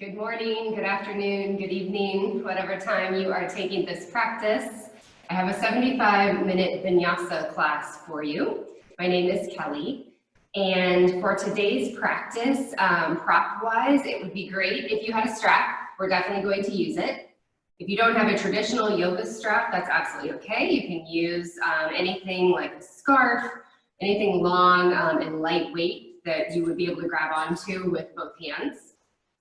Good morning, good afternoon, good evening, whatever time you are taking this practice. I have a 75-minute vinyasa class for you. My name is Kelly, and for today's practice, prop-wise, it would be great if you had a strap. We're definitely going to use it. If you don't have a traditional yoga strap, that's absolutely okay. You can use anything like a scarf, anything long and lightweight that you would be able to grab onto with both hands.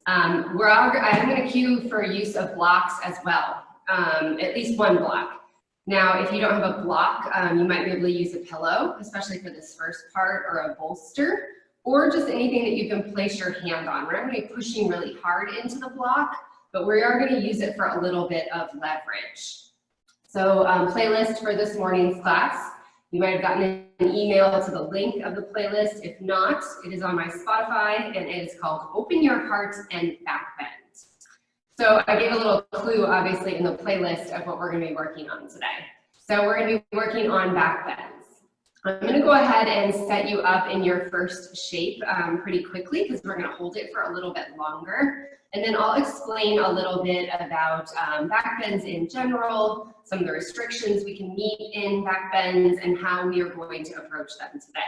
I'm going to cue for use of blocks as well, at least one block. Now, if you don't have a block, you might be able to use a pillow, especially for this first part, or a bolster, or just anything that you can place your hand on. We're not going to be pushing really hard into the block, but we are going to use it for a little bit of leverage. So playlist for this morning's class. You might have gotten an email to the link of the playlist. If not, it is on my Spotify, and it is called Open Your Heart and Backbend. So I gave a little clue, obviously, in the playlist of what we're going to be working on today. So we're going to be working on backbends. I'm going to go ahead and set you up in your first shape pretty quickly, because we're going to hold it for a little bit longer. And then I'll explain a little bit about backbends in general, some of the restrictions we can meet in backbends, and how we are going to approach them today.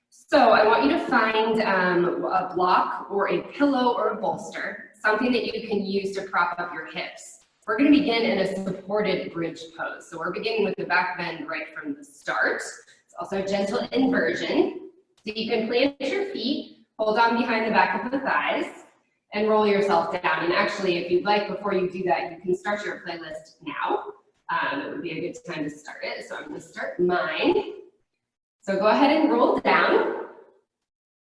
So I want you to find a block or a pillow or a bolster, something that you can use to prop up your hips. We're going to begin in a supported bridge pose. So we're beginning with the backbend right from the start. It's also a gentle inversion. So you can plant your feet, hold on behind the back of the thighs, and roll yourself down. And actually, if you'd like, before you do that, you can start your playlist now. It would be a good time to start it. So I'm going to start mine. So go ahead and roll down.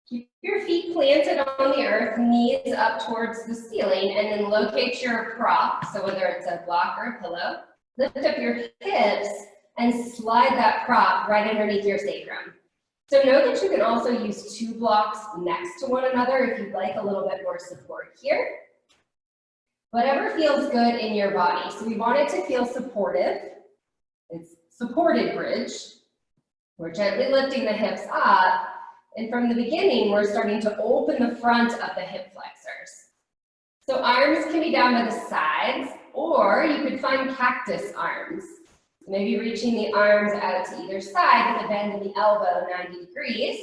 Keep your feet planted on the earth, knees up towards the ceiling, and then locate your prop. So whether it's a block or a pillow, lift up your hips and slide that prop right underneath your sacrum. So know that you can also use two blocks next to one another if you'd like a little bit more support here. Whatever feels good in your body. So we want it to feel supportive. It's supported bridge. We're gently lifting the hips up. And from the beginning, we're starting to open the front of the hip flexors. So arms can be down by the sides, or you could find cactus arms. Maybe reaching the arms out to either side with a bend in the elbow 90 degrees.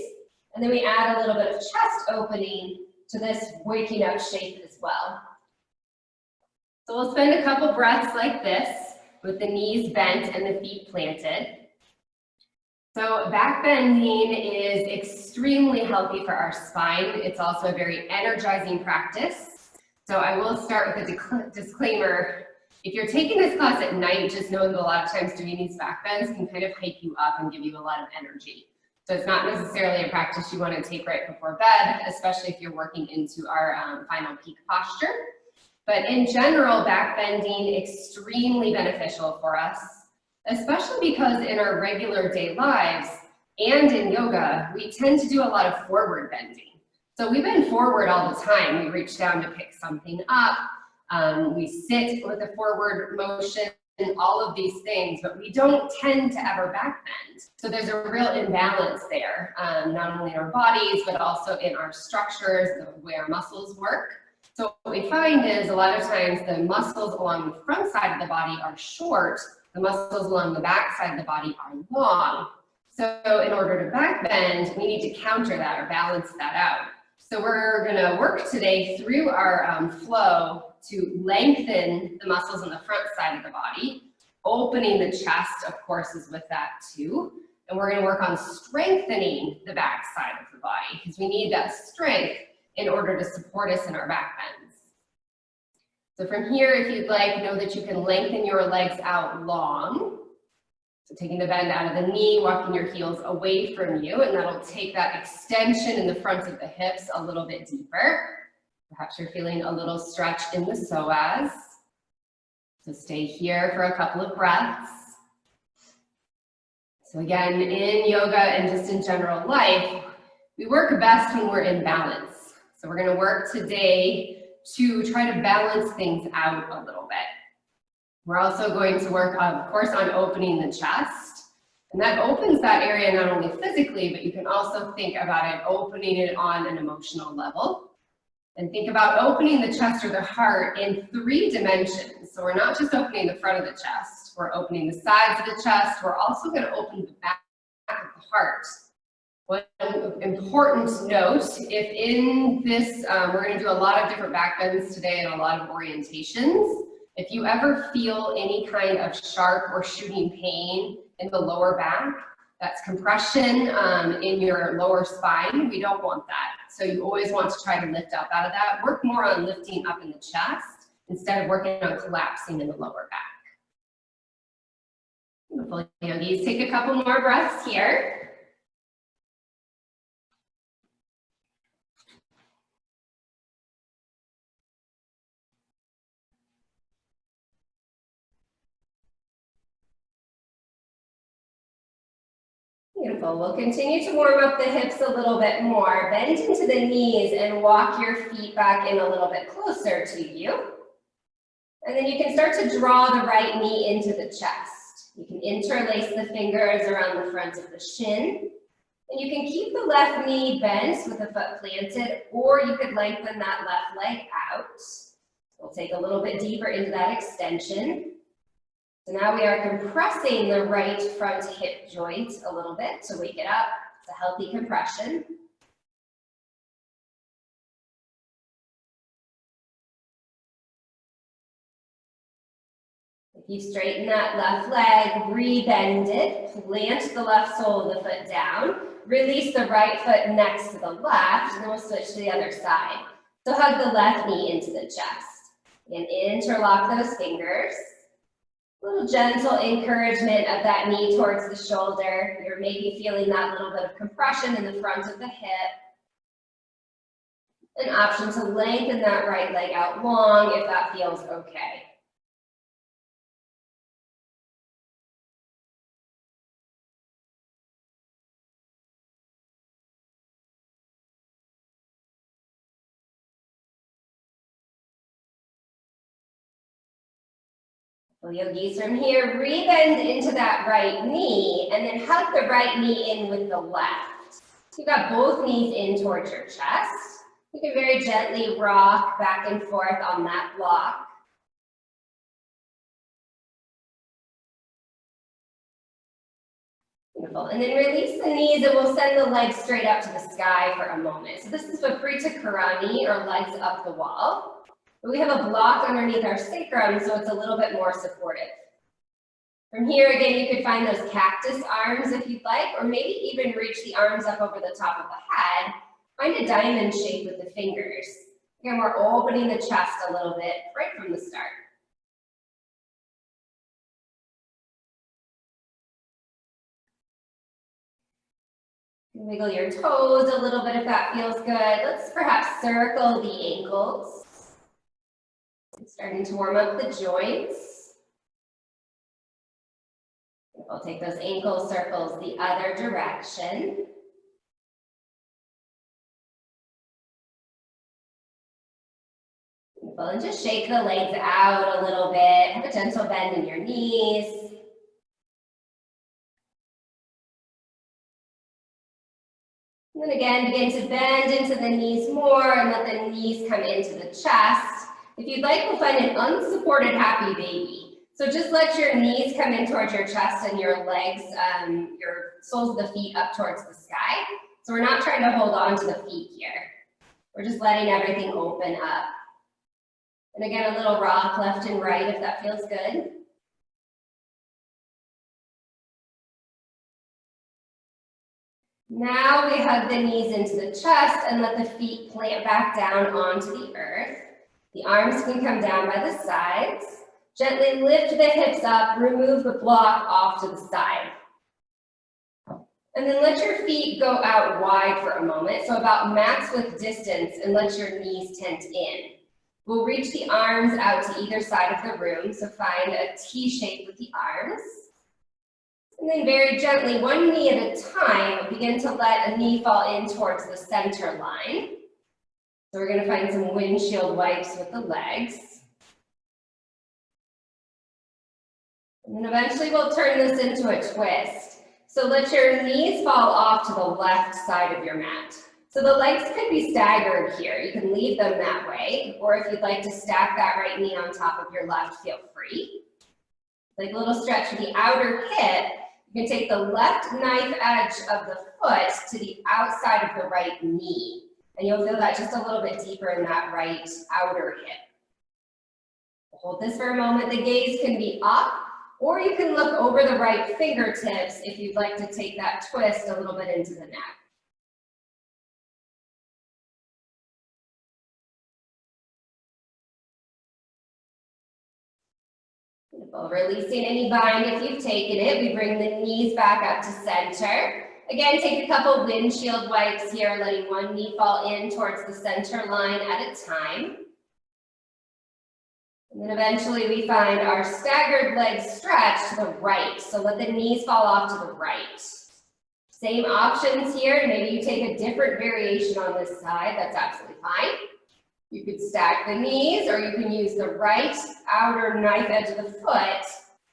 And then we add a little bit of chest opening to this waking up shape as well. So we'll spend a couple breaths like this with the knees bent and the feet planted. So backbending is extremely healthy for our spine. It's also a very energizing practice. So I will start with a disclaimer. If you're taking this class at night, just know that a lot of times doing these backbends can kind of hype you up and give you a lot of energy. So it's not necessarily a practice you want to take right before bed, especially if you're working into our final peak posture. But in general, backbending extremely beneficial for us, especially because in our regular day lives and in yoga, we tend to do a lot of forward bending. So we bend forward all the time. We reach down to pick something up. We sit with a forward motion and all of these things, but we don't tend to ever backbend. So there's a real imbalance there, not only in our bodies, but also in our structures, the way our muscles work. So what we find is a lot of times the muscles along the front side of the body are short, the muscles along the back side of the body are long. So in order to backbend, we need to counter that or balance that out. So we're going to work today through our flow to lengthen the muscles on the front side of the body. Opening the chest, of course, is with that too. And we're going to work on strengthening the back side of the body, because we need that strength in order to support us in our back bends. So from here, if you'd like, know that you can lengthen your legs out long. So taking the bend out of the knee, walking your heels away from you, and that'll take that extension in the front of the hips a little bit deeper. Perhaps you're feeling a little stretch in the psoas. So stay here for a couple of breaths. So again, in yoga and just in general life, we work best when we're in balance. So we're going to work today to try to balance things out a little bit. We're also going to work, of course, on opening the chest. And that opens that area not only physically, but you can also think about it opening it on an emotional level. And think about opening the chest or the heart in 3 dimensions. So we're not just opening the front of the chest, we're opening the sides of the chest. We're also going to open the back of the heart. One important note, if in this, we're going to do a lot of different back bends today and a lot of orientations. If you ever feel any kind of sharp or shooting pain in the lower back, that's compression in your lower spine. We don't want that. So you always want to try to lift up out of that. Work more on lifting up in the chest instead of working on collapsing in the lower back. Beautiful, yogis. Take a couple more breaths here. Beautiful. We'll continue to warm up the hips a little bit more. Bend into the knees and walk your feet back in a little bit closer to you. And then you can start to draw the right knee into the chest. You can interlace the fingers around the front of the shin. And you can keep the left knee bent with the foot planted, or you could lengthen that left leg out. We'll take a little bit deeper into that extension. So now we are compressing the right front hip joint a little bit to wake it up. It's a healthy compression. If you straighten that left leg, re-bend it, plant the left sole of the foot down, release the right foot next to the left, and then we'll switch to the other side. So hug the left knee into the chest and interlock those fingers. A little gentle encouragement of that knee towards the shoulder. You're maybe feeling that little bit of compression in the front of the hip. An option to lengthen that right leg out long if that feels okay. Well, yogis, from here, re-bend into that right knee and then hug the right knee in with the left. You've got both knees in towards your chest. You can very gently rock back and forth on that block. Beautiful. And then release the knees and we'll send the legs straight up to the sky for a moment. So this is Viparita Karani, or legs up the wall. But we have a block underneath our sacrum, so it's a little bit more supportive. From here, again, you could find those cactus arms if you'd like, or maybe even reach the arms up over the top of the head. Find a diamond shape with the fingers. Again, we're opening the chest a little bit right from the start. Wiggle your toes a little bit if that feels good. Let's perhaps circle the ankles. Starting to warm up the joints. We'll take those ankle circles the other direction. Beautiful. And just shake the legs out a little bit. Have a gentle bend in your knees. And then again, begin to bend into the knees more and let the knees come into the chest. If you'd like, we'll find an unsupported happy baby. So just let your knees come in towards your chest and your legs, your soles of the feet up towards the sky. So we're not trying to hold on to the feet here. We're just letting everything open up. And again, a little rock left and right if that feels good. Now we hug the knees into the chest and let the feet plant back down onto the earth. The arms can come down by the sides. Gently lift the hips up, remove the block off to the side. And then let your feet go out wide for a moment, so about max width distance, and let your knees tent in. We'll reach the arms out to either side of the room, so find a T shape with the arms. And then very gently, one knee at a time, begin to let a knee fall in towards the center line. So we're going to find some windshield wipes with the legs. And then eventually we'll turn this into a twist. So let your knees fall off to the left side of your mat. So the legs could be staggered here. You can leave them that way, or if you'd like to stack that right knee on top of your left, feel free. Like a little stretch of the outer hip, you can take the left knife edge of the foot to the outside of the right knee. And you'll feel that just a little bit deeper in that right outer hip. Hold this for a moment. The gaze can be up, or you can look over the right fingertips if you'd like to take that twist a little bit into the neck. Beautiful. Releasing any bind if you've taken it. We bring the knees back up to center. Again, take a couple windshield wipes here, letting one knee fall in towards the center line at a time. And then eventually we find our staggered leg stretch to the right. So let the knees fall off to the right. Same options here. Maybe you take a different variation on this side. That's absolutely fine. You could stack the knees, or you can use the right outer knife edge of the foot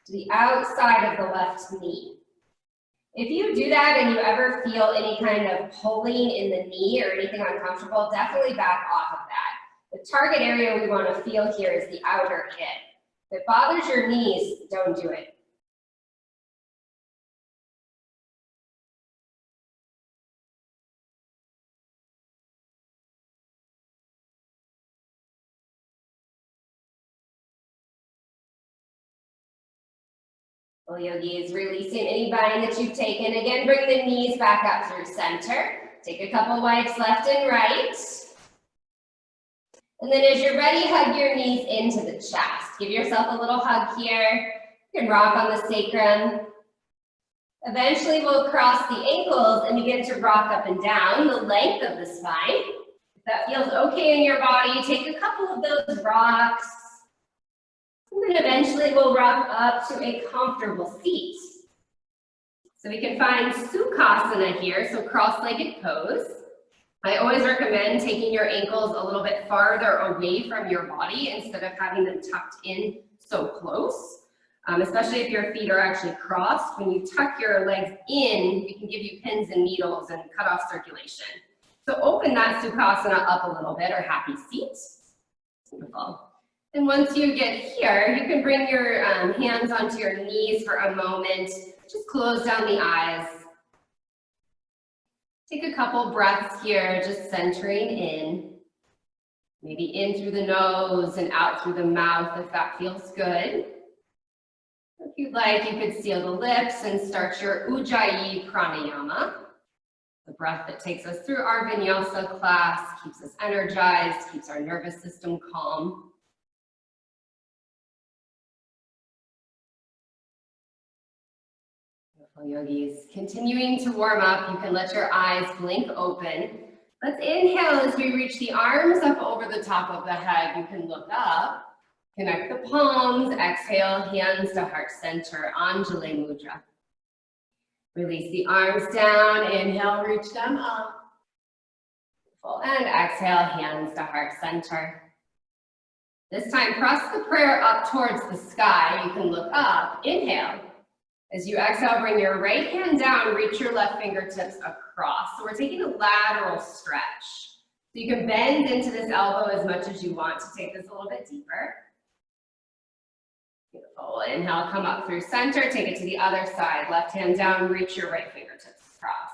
to the outside of the left knee. If you do that and you ever feel any kind of pulling in the knee or anything uncomfortable, definitely back off of that. The target area we want to feel here is the outer hip. If it bothers your knees, don't do it. Well, yogis, releasing any bind that you've taken. Again, bring the knees back up through center. Take a couple wipes left and right. And then as you're ready, hug your knees into the chest. Give yourself a little hug here. You can rock on the sacrum. Eventually, we'll cross the ankles and begin to rock up and down the length of the spine. If that feels okay in your body, take a couple of those rocks. And then eventually, we'll rock up to a comfortable seat. So we can find Sukhasana here, so cross-legged pose. I always recommend taking your ankles a little bit farther away from your body instead of having them tucked in so close, especially if your feet are actually crossed. When you tuck your legs in, it can give you pins and needles and cut off circulation. So open that Sukhasana up a little bit, or happy seat. Beautiful. And once you get here, you can bring your hands onto your knees for a moment. Just close down the eyes. Take a couple breaths here, just centering in. Maybe in through the nose and out through the mouth if that feels good. If you'd like, you could seal the lips and start your Ujjayi pranayama. The breath that takes us through our vinyasa class, keeps us energized, keeps our nervous system calm. Yogis, continuing to warm up, you can let your eyes blink open. Let's inhale as we reach the arms up over the top of the head. You can look up, connect the palms, exhale, hands to heart center, Anjali Mudra. Release the arms down, inhale, reach them up. And exhale, hands to heart center. This time, press the prayer up towards the sky. You can look up, inhale. As you exhale, bring your right hand down, reach your left fingertips across. So we're taking a lateral stretch. So you can bend into this elbow as much as you want to take this a little bit deeper. Beautiful. Inhale, come up through center, take it to the other side. Left hand down, reach your right fingertips across.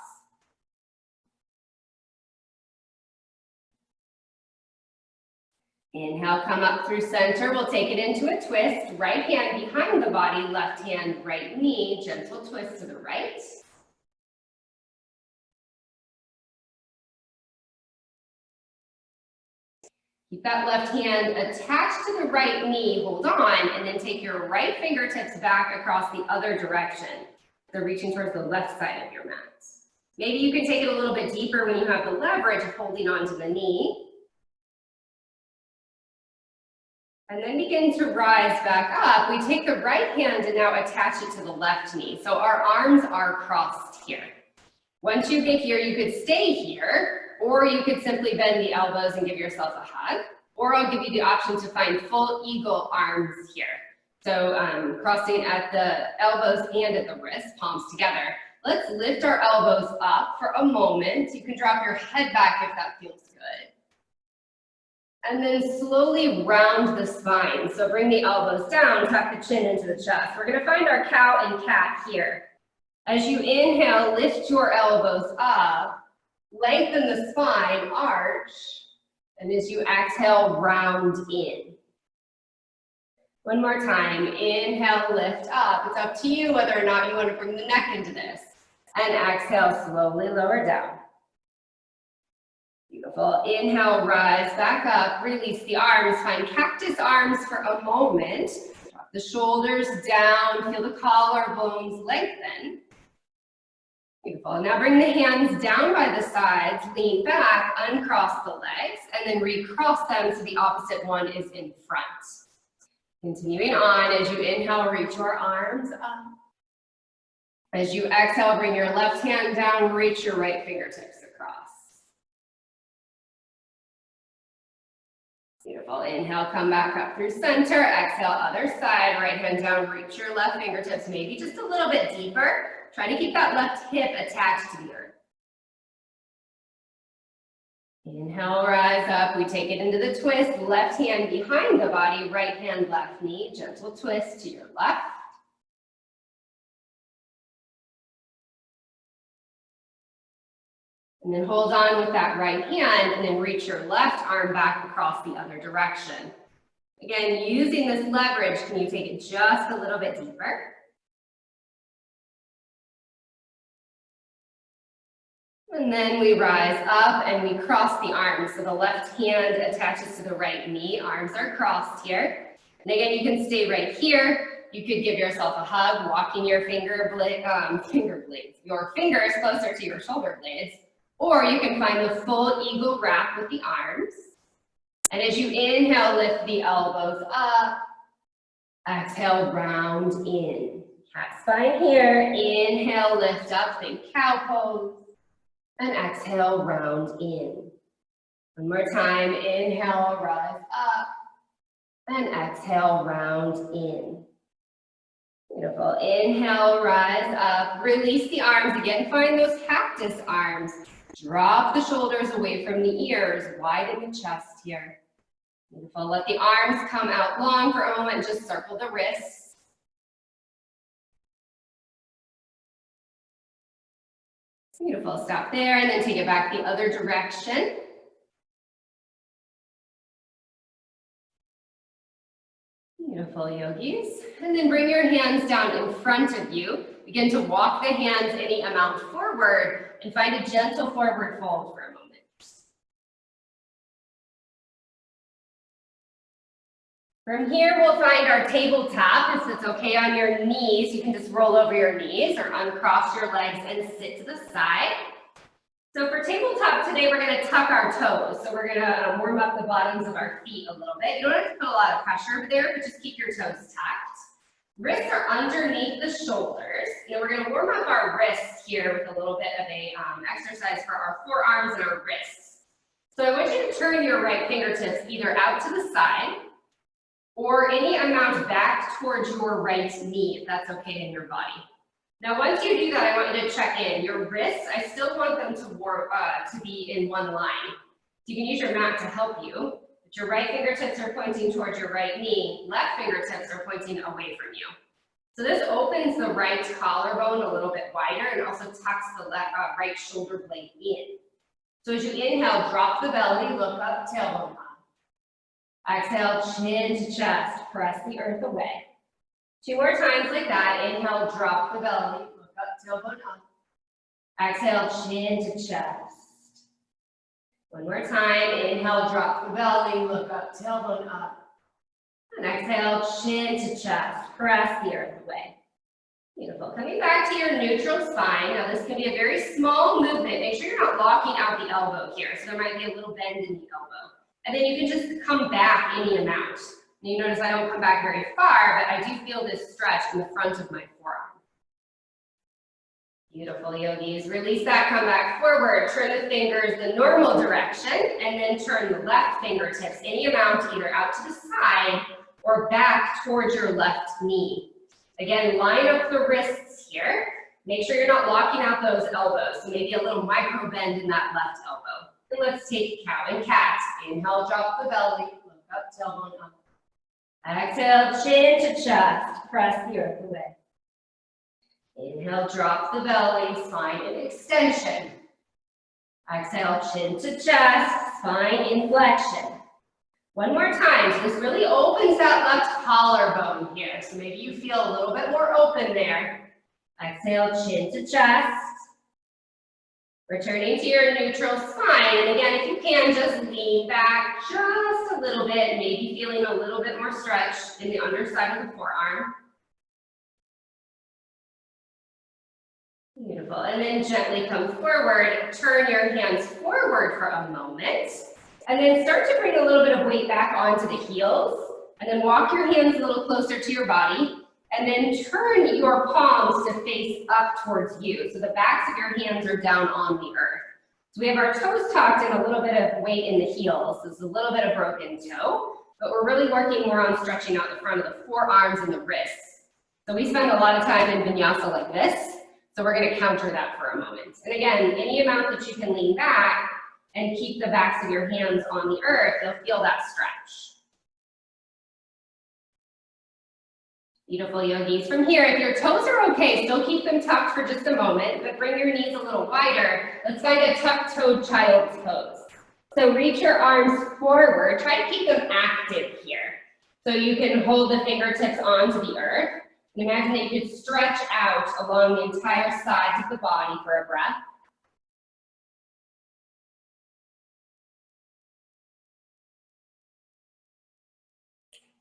Inhale, come up through center. We'll take it into a twist. Right hand behind the body, left hand, right knee. Gentle twist to the right. Keep that left hand attached to the right knee. Hold on, and then take your right fingertips back across the other direction. So reaching towards the left side of your mat. Maybe you can take it a little bit deeper when you have the leverage of holding onto the knee. And then begin to rise back up. We take the right hand and now attach it to the left knee. So our arms are crossed here. Once you get here, you could stay here, or you could simply bend the elbows and give yourself a hug. Or I'll give you the option to find full eagle arms here. So crossing at the elbows and at the wrists, palms together. Let's lift our elbows up for a moment. You can drop your head back if that feels good. And then slowly round the spine. So bring the elbows down, tuck the chin into the chest. We're gonna find our cow and cat here. As you inhale, lift your elbows up, lengthen the spine, arch, and as you exhale, round in. One more time, inhale, lift up. It's up to you whether or not you want to bring the neck into this. And exhale, slowly lower down. Beautiful. Inhale, rise back up, release the arms, find cactus arms for a moment. Drop the shoulders down, feel the collarbones lengthen. Beautiful. Now bring the hands down by the sides, lean back, uncross the legs, and then recross them so the opposite one is in front. Continuing on, as you inhale, reach your arms up. As you exhale, bring your left hand down, reach your right fingertips across. Beautiful. Inhale, come back up through center. Exhale, other side, right hand down, reach your left fingertips, maybe just a little bit deeper. Try to keep that left hip attached to the earth. Inhale, rise up. We take it into the twist. Left hand behind the body, right hand, left knee. Gentle twist to your left. And then hold on with that right hand and then reach your left arm back across the other direction. Again, using this leverage, can you take it just a little bit deeper? And then we rise up and we cross the arms. So the left hand attaches to the right knee. Arms are crossed here. And again, you can stay right here. You could give yourself a hug, walking your your fingers closer to your shoulder blades. Or you can find the full eagle wrap with the arms. And as you inhale, lift the elbows up. Exhale, round in. Cat spine here. Inhale, lift up, think cow pose. And exhale, round in. One more time, inhale, rise up. And exhale, round in. Beautiful. Inhale, rise up. Release the arms again. Find those cactus arms. Drop the shoulders away from the ears. Widen the chest here. Beautiful. Let the arms come out long for a moment. Just circle the wrists. Beautiful. Stop there and then take it back the other direction. Beautiful, yogis. And then bring your hands down in front of you. Begin to walk the hands any amount forward and find a gentle forward fold for a moment. From here, we'll find our tabletop. If it's okay on your knees, you can just roll over your knees or uncross your legs and sit to the side. So for tabletop today, we're going to tuck our toes. So we're going to warm up the bottoms of our feet a little bit. You don't have to put a lot of pressure over there, but just keep your toes tucked. Wrists are underneath the shoulders. And we're going to warm up our wrists here with a little bit of a exercise for our forearms and our wrists. So I want you to turn your right fingertips either out to the side or any amount back towards your right knee, if that's okay in your body. Now, once you do that, I want you to check in. Your wrists, I still want them to be in one line. So you can use your mat to help you, but your right fingertips are pointing towards your right knee, left fingertips are pointing away from you. So this opens the right collarbone a little bit wider and also tucks the right shoulder blade in. So as you inhale, drop the belly, look up, tailbone up. Exhale, chin to chest, press the earth away. 2 more times like that. Inhale, drop the belly, look up, tailbone up. Exhale, chin to chest. 1 more time. Inhale, drop the belly, look up, tailbone up. And exhale, chin to chest, press the earth away. Beautiful. Coming back to your neutral spine. Now this can be a very small movement. Make sure you're not locking out the elbow here. So there might be a little bend in the elbow. And then you can just come back any amount. And you notice I don't come back very far, but I do feel this stretch in the front of my forearm. Beautiful, yogis. Release that, come back forward. Turn the fingers the normal direction, and then turn the left fingertips any amount either out to the side or back towards your left knee. Again, line up the wrists here. Make sure you're not locking out those elbows. So maybe a little micro bend in that left elbow. And let's take cow and cat. Inhale, drop the belly, look up, tailbone up. Exhale, chin to chest, press the earth away. Inhale, drop the belly, spine and extension. Exhale, chin to chest, spine inflection. One more time, so this really opens that left collarbone here. So maybe you feel a little bit more open there. Exhale, chin to chest. Returning to your neutral spine. And again, if you can, just lean back just a little bit, maybe feeling a little bit more stretch in the underside of the forearm. Beautiful. And then gently come forward. Turn your hands forward for a moment. And then start to bring a little bit of weight back onto the heels. And then walk your hands a little closer to your body. And then turn your palms to face up towards you. So the backs of your hands are down on the earth. So we have our toes tucked and a little bit of weight in the heels. This is a little bit of broken toe, but we're really working more on stretching out the front of the forearms and the wrists. So we spend a lot of time in vinyasa like this. So we're going to counter that for a moment. And again, any amount that you can lean back and keep the backs of your hands on the earth, you'll feel that stretch. Beautiful, yogis. From here, if your toes are okay, still keep them tucked for just a moment, but bring your knees a little wider. Let's find a tuck-toed child's pose. So reach your arms forward. Try to keep them active here. So you can hold the fingertips onto the earth. And imagine that you could stretch out along the entire sides of the body for a breath.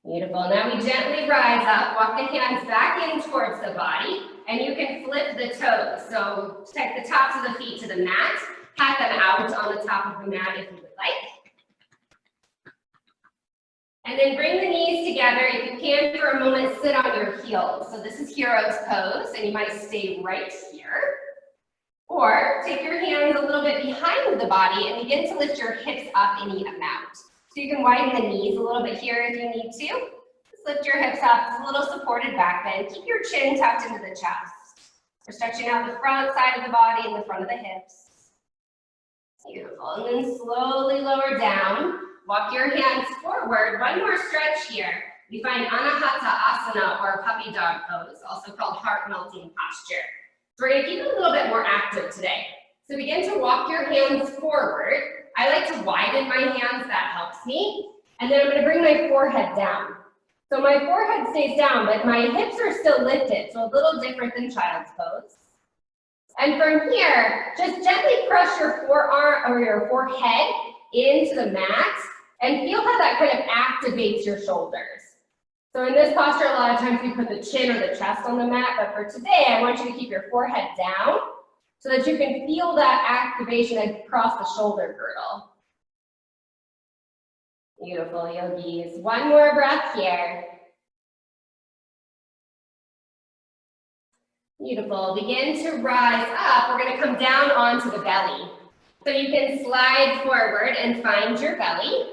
Beautiful. Now we gently rise up, walk the hands back in towards the body, and you can flip the toes. So take the tops of the feet to the mat, pat them out on the top of the mat if you would like. And then bring the knees together. If you can, for a moment, sit on your heels. So this is hero's pose, and you might stay right here. Or take your hands a little bit behind the body and begin to lift your hips up any amount. So you can widen the knees a little bit here if you need to. Just lift your hips up, it's a little supported back bend. Keep your chin tucked into the chest. We're stretching out the front side of the body and the front of the hips. Beautiful, and then slowly lower down. Walk your hands forward. One more stretch here. We find Anahata Asana, or puppy dog pose, also called heart melting posture. So we're gonna keep it a little bit more active today. So begin to walk your hands forward. I like to widen my hands, that helps me. And then I'm gonna bring my forehead down. So my forehead stays down, but my hips are still lifted, so a little different than child's pose. And from here, just gently press your forearm or your forehead into the mat and feel how that kind of activates your shoulders. So in this posture, a lot of times we put the chin or the chest on the mat, but for today, I want you to keep your forehead down so that you can feel that activation across the shoulder girdle. Beautiful, yogis. One more breath here. Beautiful. Begin to rise up. We're going to come down onto the belly. So you can slide forward and find your belly.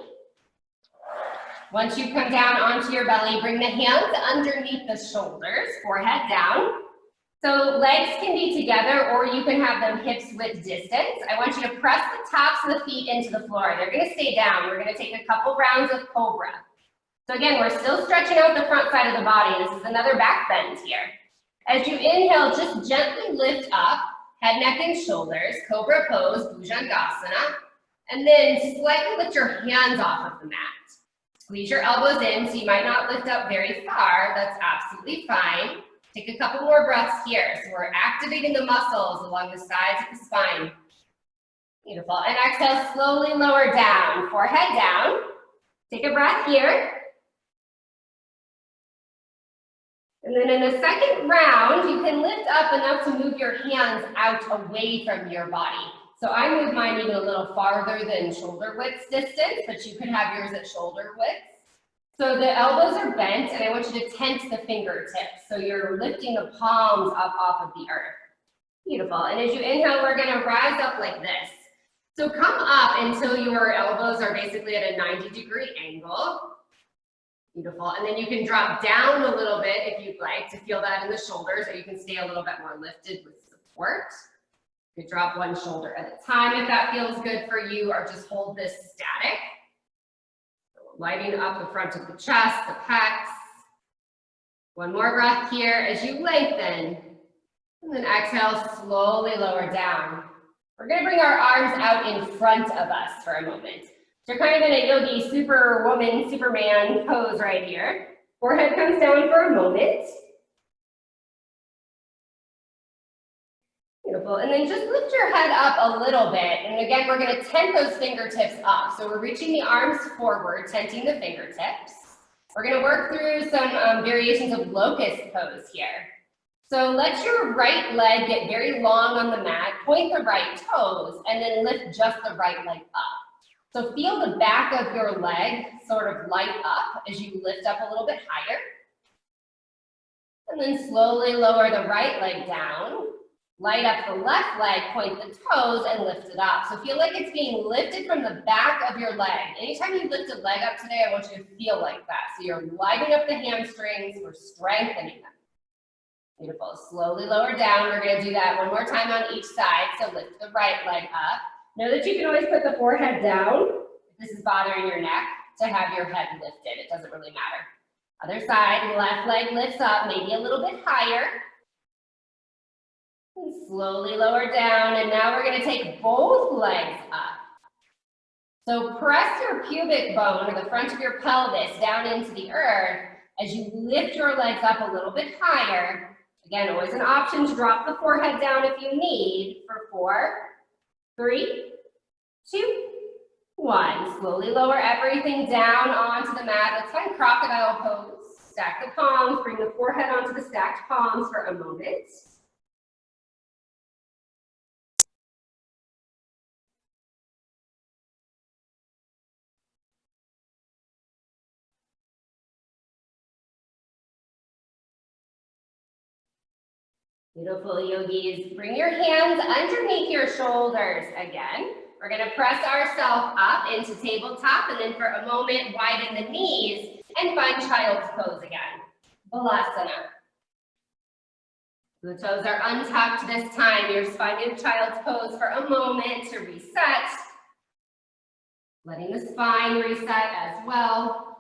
Once you come down onto your belly, bring the hands underneath the shoulders, forehead down. So legs can be together, or you can have them hips width distance. I want you to press the tops of the feet into the floor. They're going to stay down. We're going to take a couple rounds of cobra. So again, we're still stretching out the front side of the body. This is another back bend here. As you inhale, just gently lift up, head, neck, and shoulders, cobra pose, bhujangasana, and then slightly lift your hands off of the mat. Squeeze your elbows in, so you might not lift up very far. That's absolutely fine. Take a couple more breaths here. So we're activating the muscles along the sides of the spine. Beautiful. And exhale, slowly lower down, forehead down. Take a breath here. And then in the second round, you can lift up enough to move your hands out away from your body. So I move mine even a little farther than shoulder width distance, but you can have yours at shoulder width. So the elbows are bent, and I want you to tense the fingertips. So you're lifting the palms up off of the earth. Beautiful. And as you inhale, we're going to rise up like this. So come up until your elbows are basically at a 90-degree angle. Beautiful. And then you can drop down a little bit if you'd like to feel that in the shoulders, or you can stay a little bit more lifted with support. You could drop one shoulder at a time if that feels good for you, or just hold this static. Lighting up the front of the chest, the pecs. One more breath here as you lengthen. And then exhale, slowly lower down. We're going to bring our arms out in front of us for a moment. So kind of in a yogi superwoman, superman pose right here. Forehead comes down for a moment. Beautiful. And then just lift your head up a little bit. And again, we're going to tent those fingertips up. So we're reaching the arms forward, tenting the fingertips. We're going to work through some variations of locust pose here. So let your right leg get very long on the mat, point the right toes, and then lift just the right leg up. So feel the back of your leg sort of light up as you lift up a little bit higher. And then slowly lower the right leg down. Light up the left leg, point the toes, and lift it up. So feel like it's being lifted from the back of your leg. Anytime you lift a leg up today, I want you to feel like that. So you're lighting up the hamstrings, we're strengthening them. Beautiful. Slowly lower down. We're going to do that one more time on each side. So lift the right leg up. Know that you can always put the forehead down if this is bothering your neck to have your head lifted. It doesn't really matter. Other side, left leg lifts up, maybe a little bit higher. And slowly lower down. And now we're going to take both legs up. So press your pubic bone or the front of your pelvis down into the earth as you lift your legs up a little bit higher. Again, always an option to drop the forehead down if you need for 4, 3, 2, 1. Slowly lower everything down onto the mat. Let's find crocodile pose. Stack the palms, bring the forehead onto the stacked palms for a moment. Beautiful, yogis. Bring your hands underneath your shoulders again. We're going to press ourselves up into tabletop, and then for a moment, widen the knees and find child's pose again. Balasana. The toes are untucked this time. You're finding child's pose for a moment to reset. Letting the spine reset as well.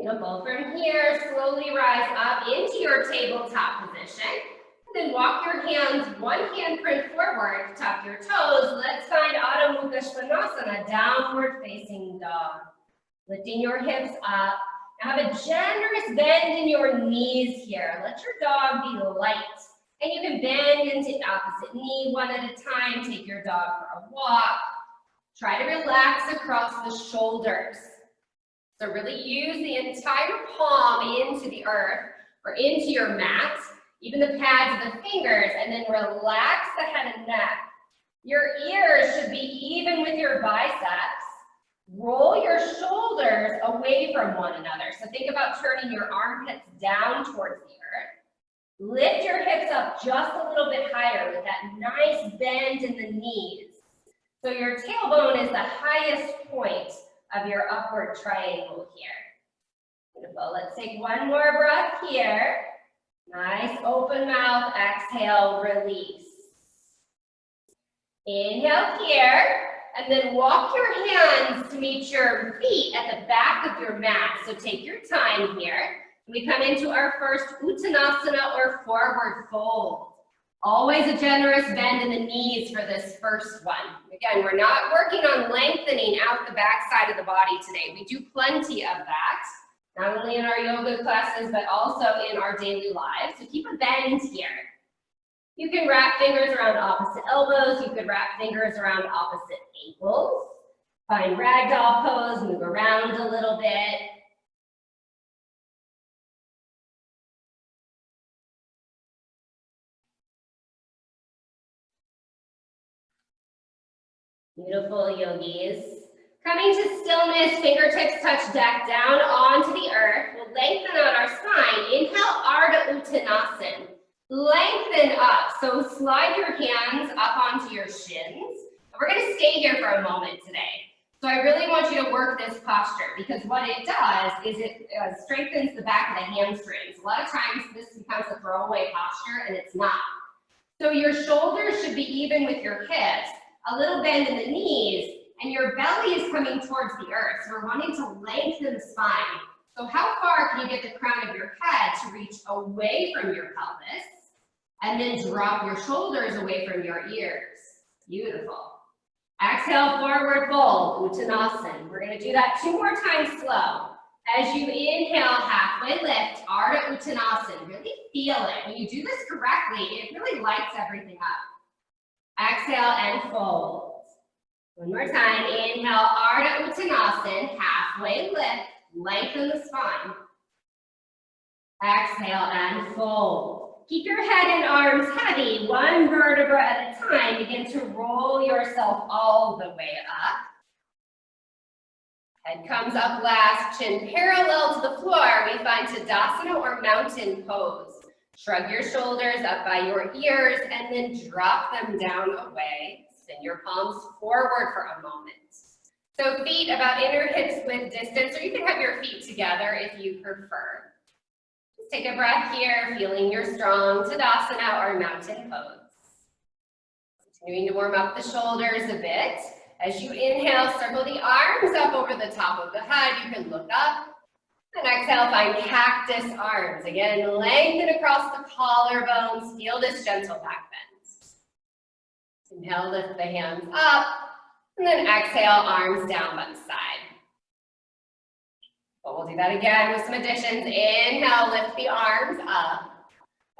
Beautiful. From here, slowly rise up into your tabletop position. And then walk your hands, one handprint forward, tuck your toes. Let's find Adho Mukha Svanasana, downward facing dog. Lifting your hips up. Now have a generous bend in your knees here. Let your dog be light. And you can bend into the opposite knee one at a time. Take your dog for a walk. Try to relax across the shoulders. So really use the entire palm into the earth or into your mat, even the pads of the fingers, and then relax the head and neck. Your ears should be even with your biceps. Roll your shoulders away from one another. So think about turning your armpits down towards the earth. Lift your hips up just a little bit higher with that nice bend in the knees. So your tailbone is the highest point of your upward triangle here. Beautiful. Let's take one more breath here. Nice open mouth. Exhale, release. Inhale here, and then walk your hands to meet your feet at the back of your mat. So take your time here. We come into our first Uttanasana or forward fold. Always a generous bend in the knees for this first one. Again, we're not working on lengthening out the back side of the body today. We do plenty of that, not only in our yoga classes, but also in our daily lives. So keep a bend here. You can wrap fingers around opposite elbows. You could wrap fingers around opposite ankles. Find ragdoll pose, move around a little bit. Beautiful, yogis. Coming to stillness, fingertips touch back down onto the earth. We'll lengthen out our spine. Inhale, Ardha Uttanasana. Lengthen up. So slide your hands up onto your shins. We're going to stay here for a moment today. So I really want you to work this posture because what it does is it strengthens the back of the hamstrings. A lot of times this becomes a throwaway posture and it's not. So your shoulders should be even with your hips, a little bend in the knees, and your belly is coming towards the earth. So we're wanting to lengthen the spine. So how far can you get the crown of your head to reach away from your pelvis? And then drop your shoulders away from your ears. Beautiful. Exhale, forward fold, Uttanasana. We're going to do that 2 more times slow. As you inhale, halfway lift, Ardha Uttanasana. Really feel it. When you do this correctly, it really lights everything up. Exhale and fold. 1 more time. Inhale, Ardha Uttanasana, halfway lift, lengthen the spine. Exhale and fold. Keep your head and arms heavy, 1 vertebra at a time. Begin to roll yourself all the way up. Head comes up last, chin parallel to the floor. We find Tadasana or mountain pose. Shrug your shoulders up by your ears and then drop them down away. Send your palms forward for a moment. So feet about inner hips width distance, or you can have your feet together if you prefer. Take a breath here, feeling your strong Tadasana or mountain pose. Continuing to warm up the shoulders a bit. As you inhale, circle the arms up over the top of the head. You can look up. And exhale, find cactus arms. Again, lengthen across the collarbones. Feel this gentle back bend. Inhale, lift the hands up. And then exhale, arms down by the side. But we'll do that again with some additions. Inhale, lift the arms up.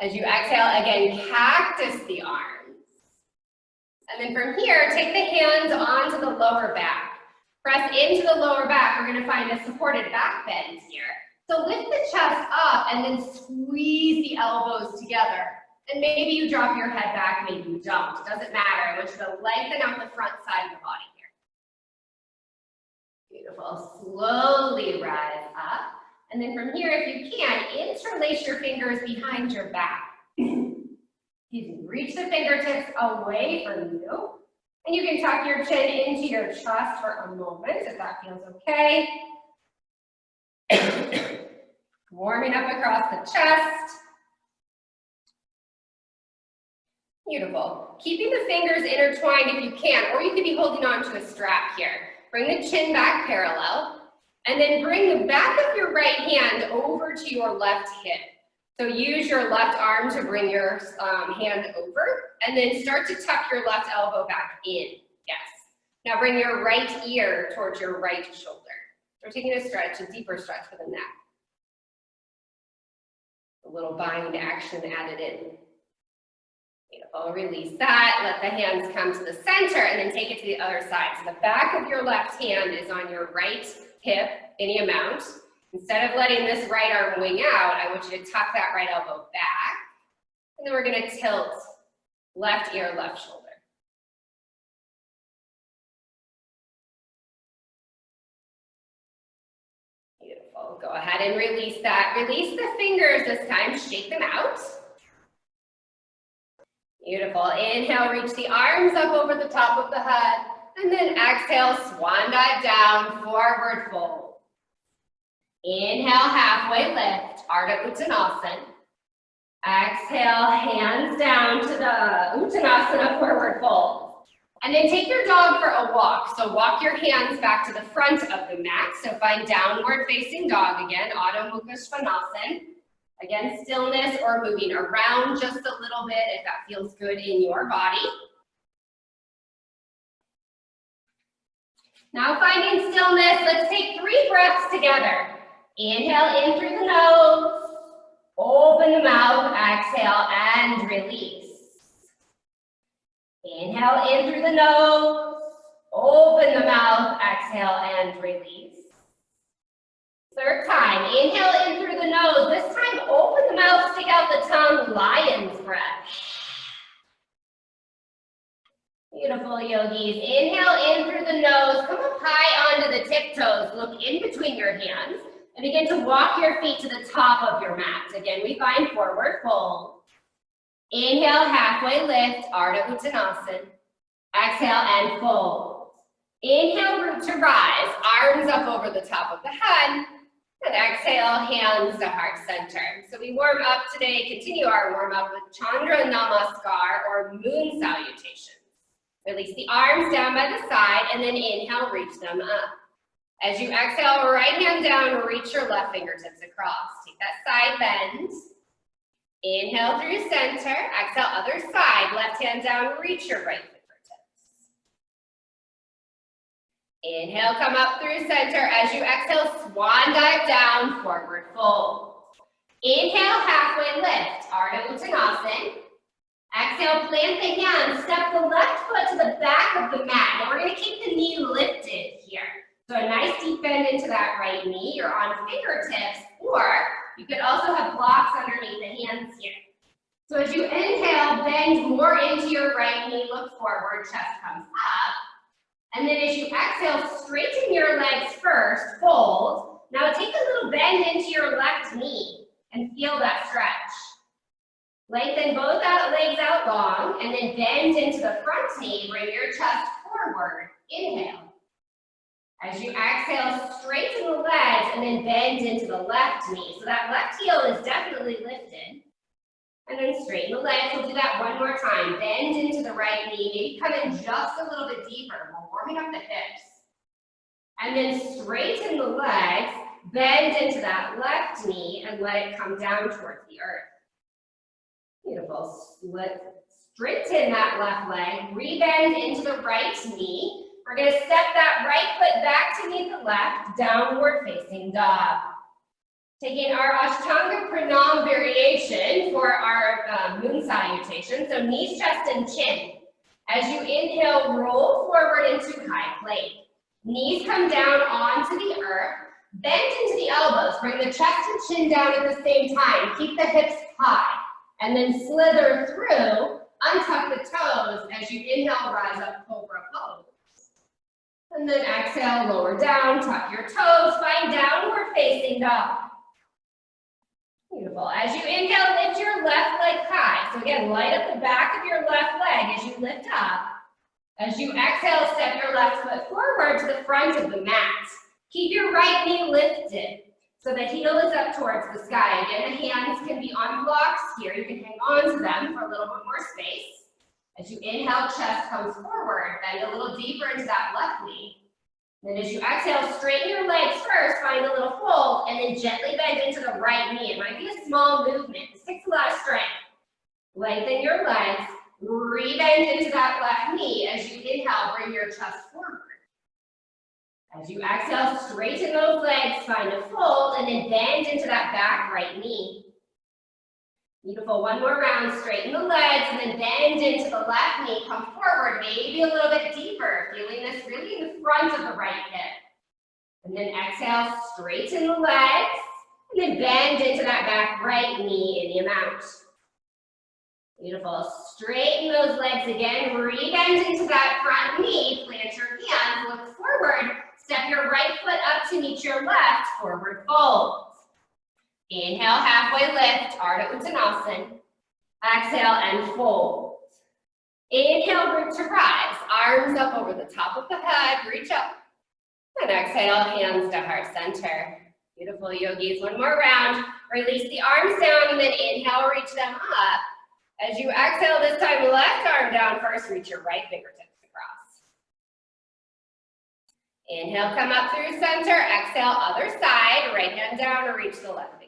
As you exhale, again, cactus the arms. And then from here, take the hands onto the lower back. Press into the lower back. We're going to find a supported back bend here. So lift the chest up and then squeeze the elbows together. And maybe you drop your head back, maybe you don't. It doesn't matter. I want you to lengthen out the front side of the body here. Beautiful. Slowly rise up. And then from here, if you can, interlace your fingers behind your back. You can reach the fingertips away from you. And you can tuck your chin into your chest for a moment, if that feels okay. Warming up across the chest. Beautiful. Keeping the fingers intertwined if you can, or you could be holding on to a strap here. Bring the chin back parallel, and then bring the back of your right hand over to your left hip. So use your left arm to bring your hand over, and then start to tuck your left elbow back in. Yes. Now bring your right ear towards your right shoulder. We're taking a stretch, a deeper stretch for the neck. A little bind action added in. Beautiful, release that, let the hands come to the center and then take it to the other side. So the back of your left hand is on your right hip, any amount. Instead of letting this right arm wing out, I want you to tuck that right elbow back. And then we're gonna tilt left ear, left shoulder. Beautiful, go ahead and release that. Release the fingers this time, shake them out. Beautiful. Inhale, reach the arms up over the top of the head. And then exhale, swan dive down, forward fold. Inhale, halfway lift, Ardha Uttanasana. Exhale, hands down to the Uttanasana, forward fold. And then take your dog for a walk. So walk your hands back to the front of the mat. So find downward facing dog again, Adho Mukha Svanasana. Again, stillness or moving around just a little bit if that feels good in your body. Now finding stillness, let's take 3 breaths together. Inhale in through the nose, open the mouth, exhale and release. Inhale in through the nose, open the mouth, exhale and release. 3rd time, inhale in through the nose. This time, open the mouth, stick out the tongue, lion's breath. Beautiful, yogis. Inhale in through the nose. Come up high onto the tiptoes. Look in between your hands and begin to walk your feet to the top of your mat. Again, we find forward fold. Inhale, halfway lift, Ardha Uttanasana. Exhale and fold. Inhale, root to rise, arms up over the top of the head. And exhale, hands to heart center. So we warm up today, continue our warm up with Chandra Namaskar or moon salutations. Release the arms down by the side and then inhale, reach them up. As you exhale, right hand down, reach your left fingertips across. Take that side bend. Inhale through center, exhale other side, left hand down, reach your right fingertips. Inhale, come up through center. As you exhale, swan dive down, forward fold. Inhale, halfway lift, Ardha Uttanasana. Exhale, plant the hands, step the left foot to the back of the mat. Now we're gonna keep the knee lifted here. So a nice deep bend into that right knee. You're on fingertips, or you could also have blocks underneath the hands here. So as you inhale, bend more into your right knee, look forward, chest comes up. And then as you exhale, straighten your legs first, fold. Now take a little bend into your left knee and feel that stretch. Lengthen both legs out long and then bend into the front knee, bring your chest forward, inhale. As you exhale, straighten the legs and then bend into the left knee. So that left heel is definitely lifted. And then straighten the legs. We'll do that one more time. Bend into the right knee. Maybe come in just a little bit deeper. We're warming up the hips. And then straighten the legs. Bend into that left knee and let it come down towards the earth. Beautiful. Straighten that left leg. Rebend into the right knee. We're going to step that right foot back to meet the left. Downward facing dog. Taking our Ashtanga Pranam variation for our moon salutation. So knees, chest, and chin. As you inhale, roll forward into high plank. Knees come down onto the earth. Bend into the elbows. Bring the chest and chin down at the same time. Keep the hips high. And then slither through. Untuck the toes. As you inhale, rise up, cobra pose. And then exhale, lower down. Tuck your toes. Find downward facing dog. Beautiful. As you inhale, lift your left leg high. So again, light up the back of your left leg as you lift up. As you exhale, step your left foot forward to the front of the mat. Keep your right knee lifted so the heel is up towards the sky. Again, the hands can be on blocks here. You can hang on to them for a little bit more space. As you inhale, chest comes forward. Bend a little deeper into that left knee. Then as you exhale, straighten your legs first, find a little fold, and then gently bend into the right knee. It might be a small movement. This takes a lot of strength. Lengthen your legs, rebend into that left knee. As you inhale, bring your chest forward. As you exhale, straighten those legs, find a fold, and then bend into that back right knee. Beautiful, one more round, straighten the legs, and then bend into the left knee, come forward, maybe a little bit deeper, feeling this really in the front of the right hip. And then exhale, straighten the legs, and then bend into that back right knee in the amount. Beautiful, straighten those legs again, rebend into that front knee, plant your hands, look forward, step your right foot up to meet your left, forward fold. Inhale, halfway lift, Ardha Uttanasana. Exhale and fold. Inhale, root to rise. Arms up over the top of the head, reach up. And exhale, hands to heart center. Beautiful yogis, one more round. Release the arms down and then inhale, reach them up. As you exhale this time, left arm down first, reach your right fingertips across. Inhale, come up through center. Exhale, other side, right hand down or reach the left fingers.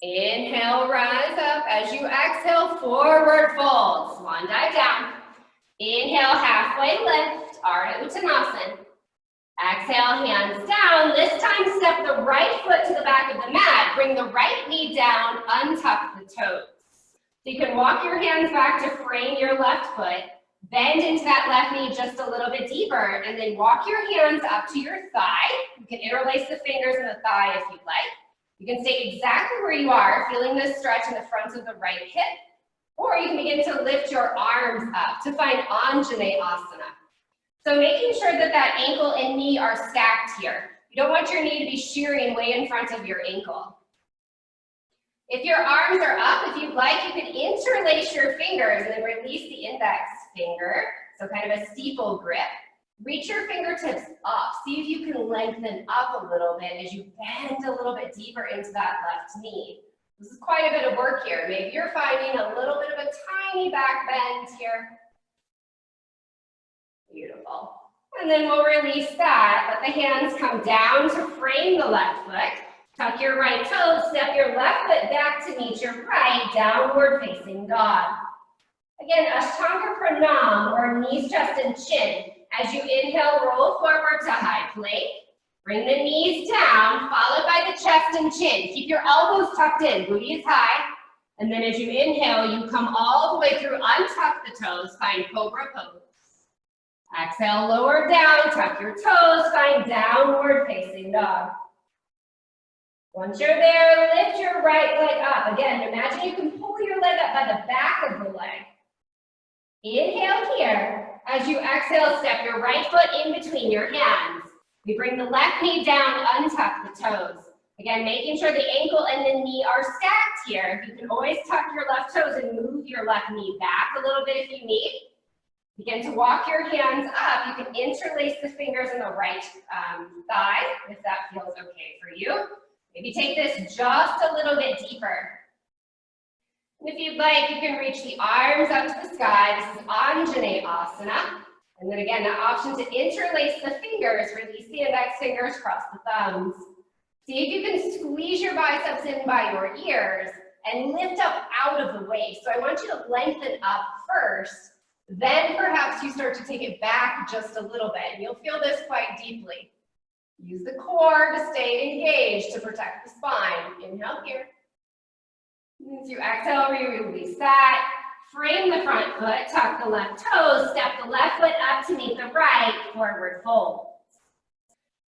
Inhale, rise up. As you exhale, forward fold. Swan dive down. Inhale, halfway lift, Ardha Uttanasana. Exhale, hands down. This time, step the right foot to the back of the mat. Bring the right knee down, untuck the toes. So you can walk your hands back to frame your left foot. Bend into that left knee just a little bit deeper, and then walk your hands up to your thigh. You can interlace the fingers in the thigh if you'd like. You can stay exactly where you are, feeling this stretch in the front of the right hip, or you can begin to lift your arms up to find Anjaneyasana. So making sure that that ankle and knee are stacked here. You don't want your knee to be shearing way in front of your ankle. If your arms are up, if you'd like, you can interlace your fingers and then release the index finger. So kind of a steeple grip. Reach your fingertips up. See if you can lengthen up a little bit as you bend a little bit deeper into that left knee. This is quite a bit of work here. Maybe you're finding a little bit of a tiny back bend here. Beautiful. And then we'll release that. Let the hands come down to frame the left foot. Tuck your right toes, step your left foot back to meet your right, downward facing dog. Again, Ashtanga Pranam, or knees, chest, and chin. As you inhale, roll forward to high plank. Bring the knees down, followed by the chest and chin. Keep your elbows tucked in, booty is high. And then as you inhale, you come all the way through, untuck the toes, find cobra pose. Exhale, lower down, tuck your toes, find downward facing dog. Once you're there, lift your right leg up. Again, imagine you can pull your leg up by the back of the leg. Inhale here. As you exhale, step your right foot in between your hands. We bring the left knee down, untuck the toes. Again, making sure the ankle and the knee are stacked here. You can always tuck your left toes and move your left knee back a little bit if you need. Begin to walk your hands up. You can interlace the fingers in the right thigh if that feels okay for you. Maybe take this just a little bit deeper. And if you'd like, you can reach the arms up to the sky. This is Anjaneyasana. And then again, that option to interlace the fingers, release the index fingers, cross the thumbs. See if you can squeeze your biceps in by your ears and lift up out of the waist. So I want you to lengthen up first, then perhaps you start to take it back just a little bit. And you'll feel this quite deeply. Use the core to stay engaged to protect the spine. Inhale here. As you exhale, release that. Frame the front foot, tuck the left toes, step the left foot up to meet the right, forward fold.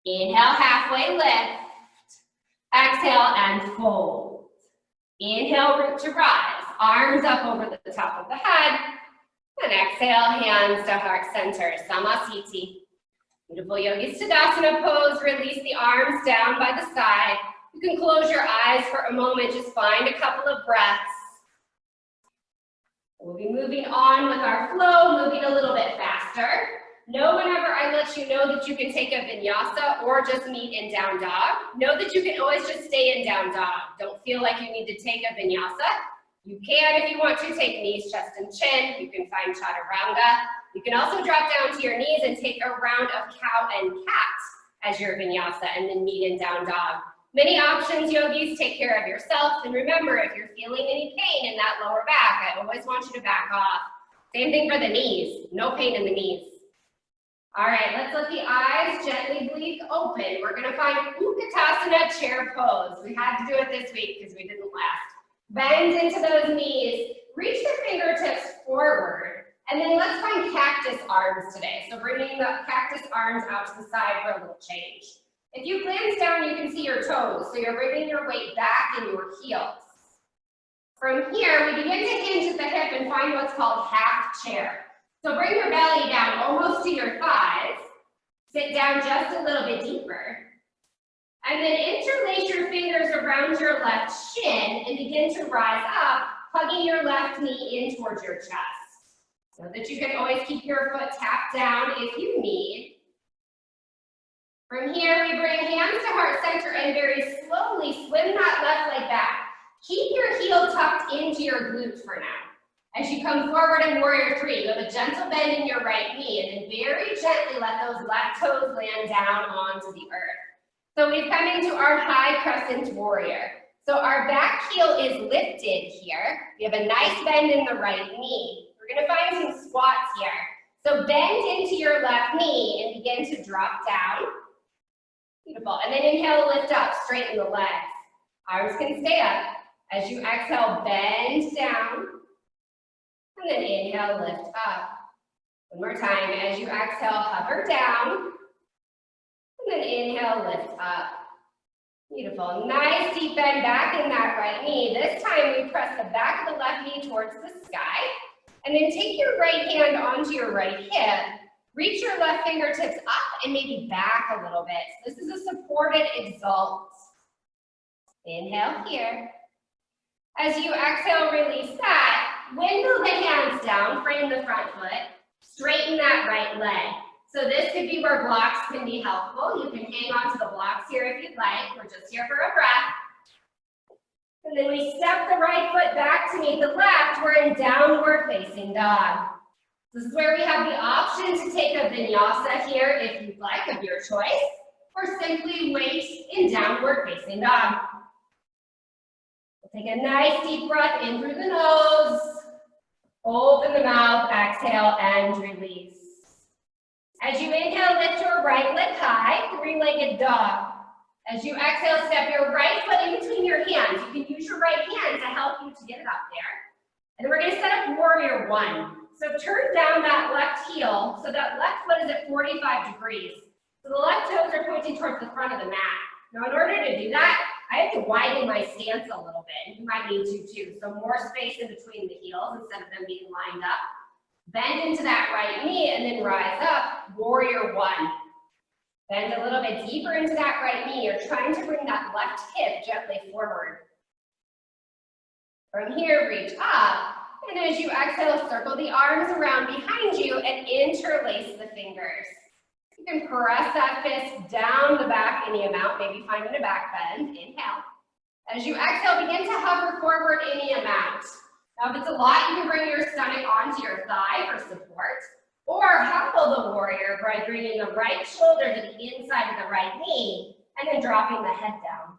Inhale, halfway lift. Exhale and fold. Inhale, root to rise. Arms up over the top of the head. And exhale, hands to heart center, Samasthiti. Beautiful Yogi Tadasana pose. Release the arms down by the side. You can close your eyes for a moment. Just find a couple of breaths. We'll be moving on with our flow, moving a little bit faster. Know whenever I let you know that you can take a vinyasa or just meet in down dog. Know that you can always just stay in down dog. Don't feel like you need to take a vinyasa. You can, if you want to, take knees, chest, and chin. You can find chaturanga. You can also drop down to your knees and take a round of cow and cat as your vinyasa and then meet in down dog. Many options, yogis. Take care of yourself. And remember, if you're feeling any pain in that lower back, I always want you to back off. Same thing for the knees. No pain in the knees. All right, let's let the eyes gently blink open. We're going to find Utkatasana chair pose. We had to do it this week because we didn't last. Bend into those knees. Reach the fingertips forward. And then let's find cactus arms today. So bringing the cactus arms out to the side for a little change. If you glance down, you can see your toes. So you're bringing your weight back in your heels. From here, we begin to hinge at the hip and find what's called half chair. So bring your belly down almost to your thighs. Sit down just a little bit deeper. And then interlace your fingers around your left shin and begin to rise up, hugging your left knee in towards your chest. So that you can always keep your foot tapped down if you need. From here, we bring hands to heart center and very slowly swim that left leg back. Keep your heel tucked into your glute for now. As you come forward in warrior three, you have a gentle bend in your right knee and then very gently let those left toes land down onto the earth. So we've come into our high crescent warrior. So our back heel is lifted here. We have a nice bend in the right knee. We're gonna find some squats here. So bend into your left knee and begin to drop down. Beautiful, and then inhale, lift up, straighten the legs. Arms can stay up. As you exhale, bend down. And then inhale, lift up. One more time, as you exhale, hover down. And then inhale, lift up. Beautiful, nice deep bend back in that right knee. This time we press the back of the left knee towards the sky. And then take your right hand onto your right hip. Reach your left fingertips up and maybe back a little bit. So this is a supported exalt. Inhale here. As you exhale, release that. Windmill the hands down, frame the front foot, straighten that right leg. So this could be where blocks can be helpful. You can hang on to the blocks here if you'd like. We're just here for a breath. And then we step the right foot back to meet the left. We're in downward facing dog. This is where we have the option to take a vinyasa here if you'd like, of your choice, or simply wait in downward facing dog. We'll take a nice deep breath in through the nose. Open the mouth, exhale, and release. As you inhale, lift your right leg high, three-legged dog. As you exhale, step your right foot in between your hands. You can use your right hand to help you to get it up there. And then we're going to set up warrior one. So turn down that left heel so that left foot is at 45 degrees. So the left toes are pointing towards the front of the mat. Now in order to do that, I have to widen my stance a little bit. You might need to too. So more space in between the heels instead of them being lined up. Bend into that right knee and then rise up, warrior one. Bend a little bit deeper into that right knee. You're trying to bring that left hip gently forward. From here, reach up. And as you exhale, circle the arms around behind you and interlace the fingers. You can press that fist down the back any amount, maybe finding a back bend. Inhale. As you exhale, begin to hover forward any amount. Now, if it's a lot, you can bring your stomach onto your thigh for support, or huckle the warrior by bringing the right shoulder to the inside of the right knee, and then dropping the head down.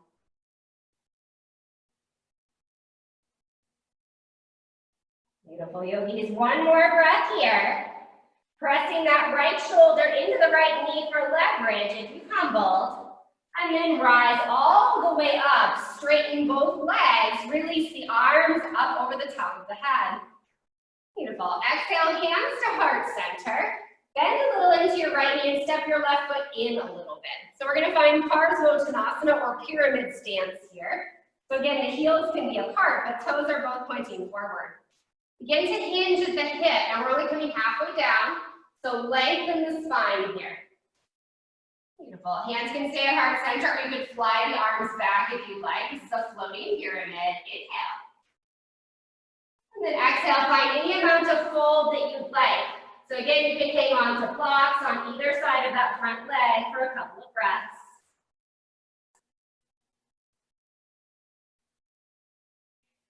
Beautiful, yogis. One more breath here. Pressing that right shoulder into the right knee for leverage if you humbled. And then rise all the way up. Straighten both legs. Release the arms up over the top of the head. Beautiful. Exhale, hands to heart center. Bend a little into your right knee and step your left foot in a little bit. So we're going to find Parsvottanasana or pyramid stance here. So again, the heels can be apart, but toes are both pointing forward. Begin to hinge at the hip. Now we're only coming halfway down, so lengthen the spine here. Beautiful. Hands can stay at heart center, or you could fly the arms back if you like. This is a floating pyramid. Inhale. And then exhale, find any amount of fold that you'd like. So again, you can hang on to blocks on either side of that front leg for a couple of breaths.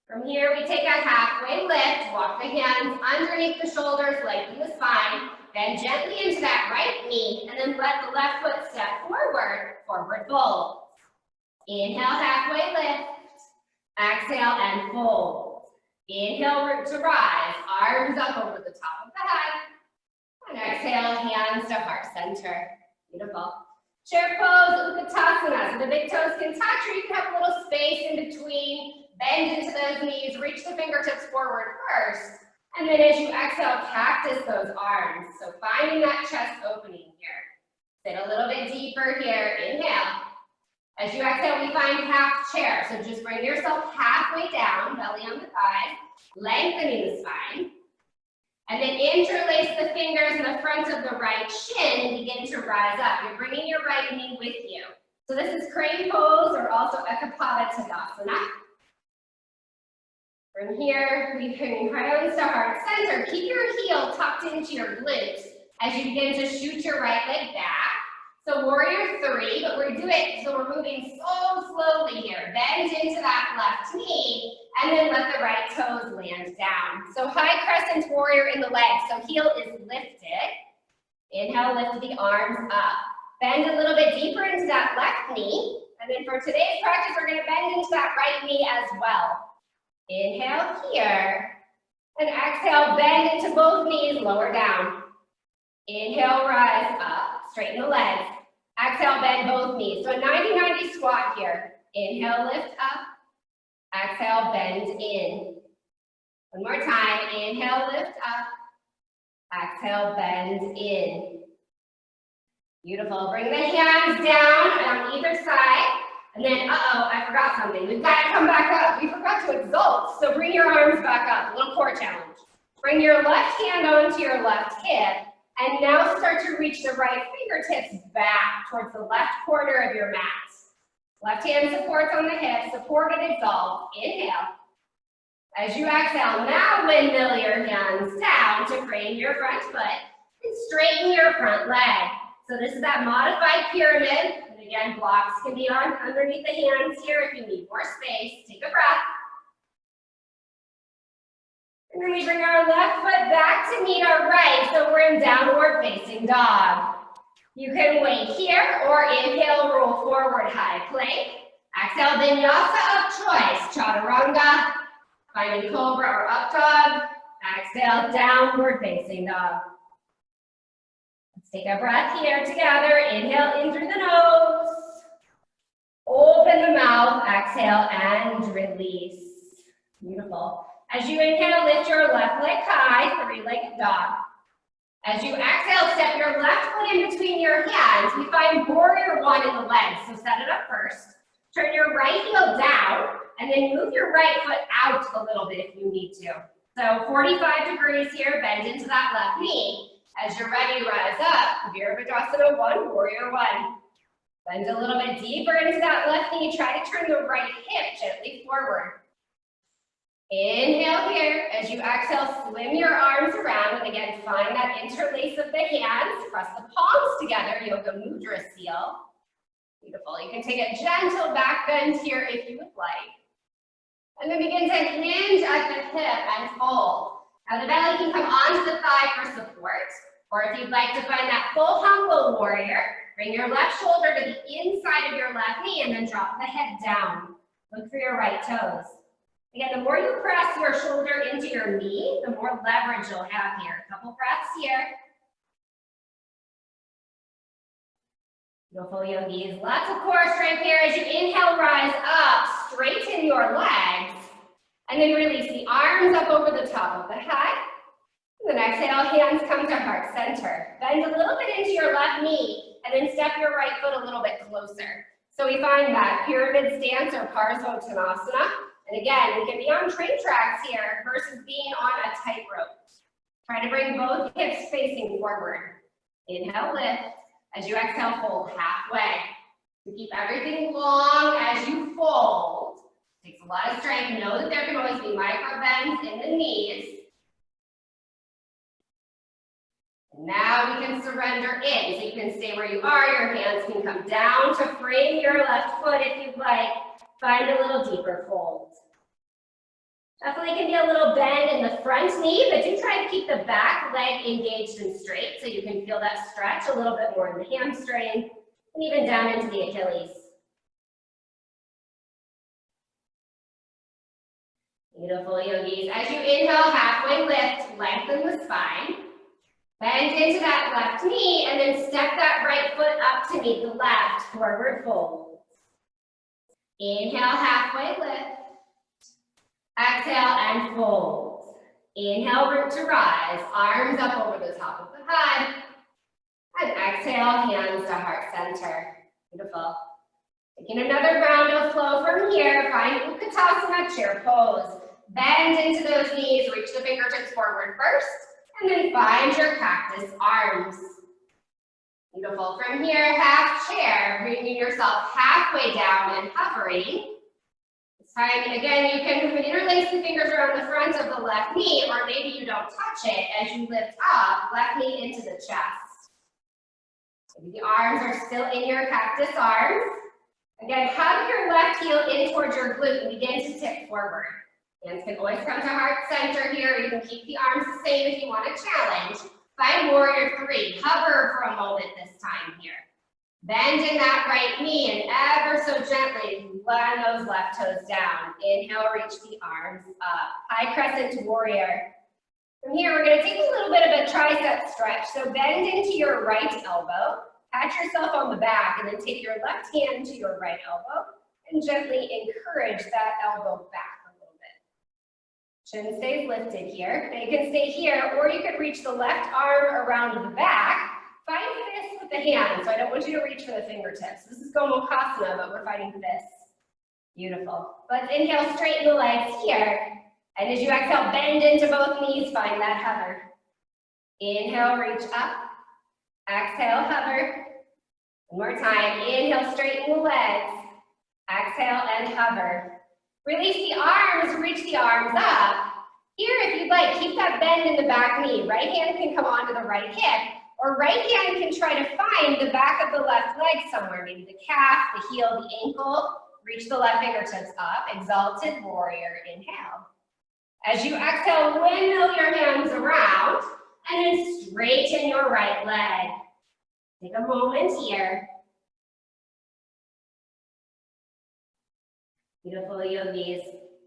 From here, we take a halfway lift, walk the hands underneath the shoulders, lengthen the spine, bend gently into that right knee, and then let the left foot step forward, forward fold. Inhale, halfway lift, exhale, and fold. Inhale, root to rise, arms up over the top of the head, and exhale, hands to heart center. Beautiful. Chair pose, Utkatasana, so the big toes can touch, or you can have a little space in between. Bend into those knees, reach the fingertips forward first, and then as you exhale, cactus those arms. So finding that chest opening here. Sit a little bit deeper here, inhale. As you exhale, we find half chair. So just bring yourself halfway down, belly on the thighs, lengthening the spine. And then interlace the fingers in the front of the right shin and begin to rise up. You're bringing your right knee with you. So this is crane pose or also Ekapada Tadasana. From here, we bring hands to heart center. Keep your heel tucked into your glutes as you begin to shoot your right leg back. So warrior three, but we're doing it, so we're moving so slowly here. Bend into that left knee, and then let the right toes land down. So high crescent warrior in the legs, so heel is lifted. Inhale, lift the arms up. Bend a little bit deeper into that left knee, and then for today's practice, we're gonna bend into that right knee as well. Inhale here, and exhale, bend into both knees, lower down. Inhale, rise up, straighten the legs. Exhale, bend both knees. So a 90-90 squat here. Inhale, lift up. Exhale, bend in. One more time, inhale, lift up. Exhale, bend in. Beautiful, bring the hands down on either side. And then, I forgot something. We've got to come back up. We forgot to exalt. So bring your arms back up, a little core challenge. Bring your left hand onto your left hip. And now start to reach the right fingertips back towards the left corner of your mat. Left hand supports on the hip, support and exalt. Inhale. As you exhale, now windmill your hands down to frame your front foot and straighten your front leg. So this is that modified pyramid. And again, blocks can be on underneath the hands here if you need more space. Take a breath. And then we bring our left foot back to meet our right. So we're in downward facing dog. You can wait here or inhale, roll forward, high plank. Exhale, vinyasa of choice, chaturanga. Finding cobra or up dog. Exhale, downward facing dog. Let's take a breath here together. Inhale in through the nose. Open the mouth, exhale, and release. Beautiful. As you inhale, lift your left leg high, three-legged dog. As you exhale, step your left foot in between your hands. We find warrior one in the legs, so set it up first. Turn your right heel down, and then move your right foot out a little bit if you need to. So 45 degrees here, bend into that left knee. As you're ready, rise up. Virabhadrasana 1, warrior 1. Bend a little bit deeper into that left knee. Try to turn the right hip gently forward. Inhale here. As you exhale, swim your arms around. And again, find that interlace of the hands. Press the palms together, Yoga Mudra seal. Beautiful. You can take a gentle back bend here if you would like. And then begin to hinge at the hip and fold. Now the belly can come onto the thigh for support. Or if you'd like to find that full humble warrior, bring your left shoulder to the inside of your left knee and then drop the head down. Look for your right toes. Again, the more you press your shoulder into your knee, the more leverage you'll have here. A couple breaths here. Beautiful yogis. Lots of core strength here. As you inhale, rise up, straighten your legs, and then release the arms up over the top of the head. And then exhale, hands come to heart center. Bend a little bit into your left knee, and then step your right foot a little bit closer. So we find that pyramid stance or Parsvottanasana. And again, we can be on train tracks here versus being on a tightrope. Try to bring both hips facing forward. Inhale, lift. As you exhale, fold halfway. So keep everything long as you fold. Takes a lot of strength. Know that there can always be micro bends in the knees. And now we can surrender in. So you can stay where you are. Your hands can come down to frame your left foot if you'd like. Find a little deeper fold. Definitely can be a little bend in the front knee, but do try to keep the back leg engaged and straight so you can feel that stretch a little bit more in the hamstring and even down into the Achilles. Beautiful yogis. As you inhale, halfway lift, lengthen the spine. Bend into that left knee and then step that right foot up to meet the left, forward fold. Inhale, halfway lift. Exhale and fold. Inhale, root to rise. Arms up over the top of the head. And exhale, hands to heart center. Beautiful. Taking another round of flow from here. Find Utkatasana, chair pose. Bend into those knees. Reach the fingertips forward first. And then find your cactus arms. Beautiful. From here, half chair, bringing yourself halfway down and hovering. This time, again, you can interlace the fingers around the front of the left knee, or maybe you don't touch it as you lift up, left knee into the chest. Maybe the arms are still in your cactus arms. Again, hug your left heel in towards your glute and begin to tip forward. Hands can always come to heart center here. You can keep the arms the same if you want to challenge. Find warrior 3. Hover for a moment this time here. Bend in that right knee and ever so gently land those left toes down. Inhale, reach the arms up. High crescent warrior. From here, we're going to take a little bit of a tricep stretch. So bend into your right elbow. Pat yourself on the back and then take your left hand to your right elbow and gently encourage that elbow back. Chin stays lifted here. They can stay here, or you could reach the left arm around the back. Find this with the hand, so I don't want you to reach for the fingertips. This is Gomukhasana, but we're finding this. Beautiful. Let's inhale, straighten the legs here. And as you exhale, bend into both knees, find that hover. Inhale, reach up. Exhale, hover. One more time. Inhale, straighten the legs. Exhale and hover. Release the arms, reach the arms up. Here, if you'd like, keep that bend in the back knee. Right hand can come onto the right hip, or right hand can try to find the back of the left leg somewhere, maybe the calf, the heel, the ankle. Reach the left fingertips up, exalted warrior, inhale. As you exhale, windmill your hands around, and then straighten your right leg. Take a moment here. Beautiful yogis.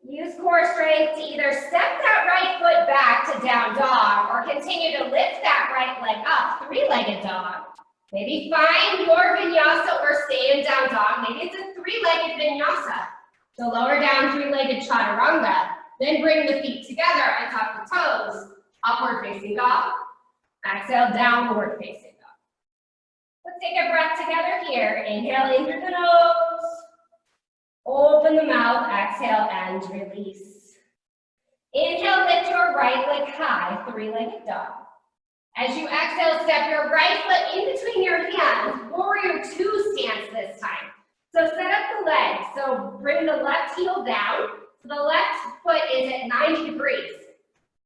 Use core strength to either step that right foot back to down dog or continue to lift that right leg up, three-legged dog. Maybe find your vinyasa or stay in down dog. Maybe it's a three-legged vinyasa. So lower down three-legged chaturanga. Then bring the feet together on top of the toes. Upward facing dog. Exhale, downward facing dog. Let's take a breath together here. Inhale in through the nose. Open the mouth, exhale, and release. Inhale, lift your right leg high, three-legged dog. As you exhale, step your right foot in between your hands, warrior two stance this time. So set up the leg, so bring the left heel down. So the left foot is at 90 degrees.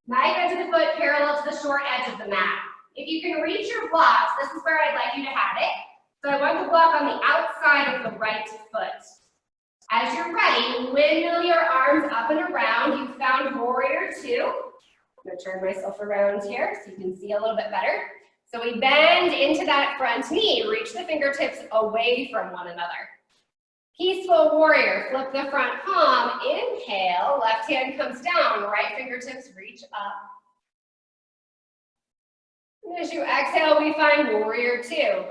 Knife edge of the foot parallel to the short edge of the mat. If you can reach your blocks, this is where I'd like you to have it. So I want the block on the outside of the right foot. As you're ready, windmill your arms up and around. You found warrior two. I'm going to turn myself around here so you can see a little bit better. So we bend into that front knee. Reach the fingertips away from one another. Peaceful warrior. Flip the front palm. Inhale. Left hand comes down. Right fingertips reach up. And as you exhale, we find warrior two.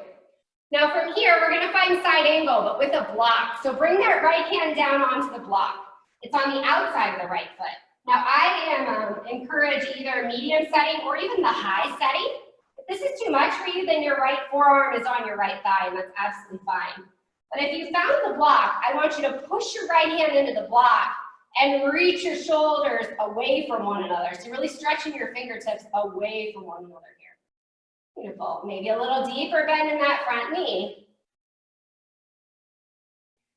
Now from here, we're going to find side angle, but with a block. So bring that right hand down onto the block. It's on the outside of the right foot. Now I encourage either medium setting or even the high setting. If this is too much for you, then your right forearm is on your right thigh, and that's absolutely fine. But if you found the block, I want you to push your right hand into the block and reach your shoulders away from one another. So really stretching your fingertips away from one another here. Beautiful. Maybe a little deeper bend in that front knee.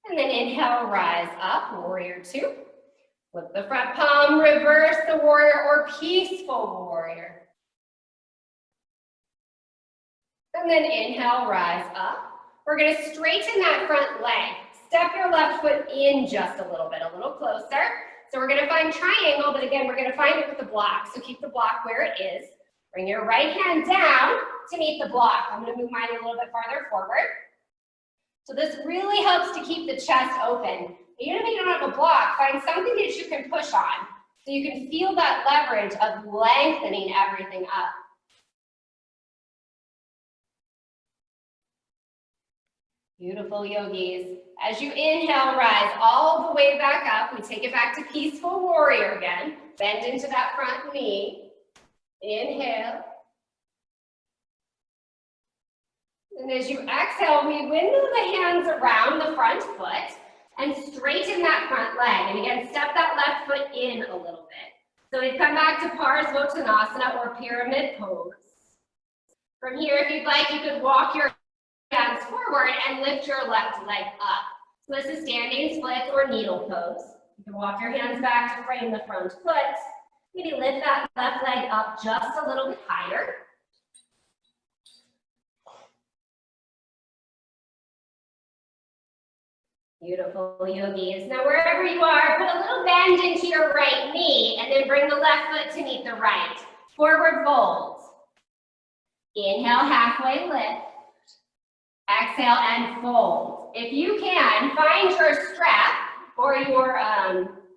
And then inhale, rise up, warrior two. Flip the front palm, reverse the warrior or peaceful warrior. And then inhale, rise up. We're going to straighten that front leg. Step your left foot in just a little bit, a little closer. So we're going to find triangle, but again, we're going to find it with the block. So keep the block where it is. Bring your right hand down to meet the block. I'm going to move mine a little bit farther forward. So this really helps to keep the chest open. Even if you don't have a block, find something that you can push on so you can feel that leverage of lengthening everything up. Beautiful yogis. As you inhale, rise all the way back up. We take it back to peaceful warrior again. Bend into that front knee. Inhale. And as you exhale, we windmill the hands around the front foot and straighten that front leg. And again, step that left foot in a little bit. So we come back to Parsvottanasana or pyramid pose. From here, if you'd like, you could walk your hands forward and lift your left leg up. So this is standing split or needle pose. You can walk your hands back to frame the front foot. Maybe lift that left leg up just a little bit higher. Beautiful yogis. Now wherever you are, put a little bend into your right knee and then bring the left foot to meet the right. Forward fold. Inhale, halfway lift. Exhale and fold. If you can, find your strap or your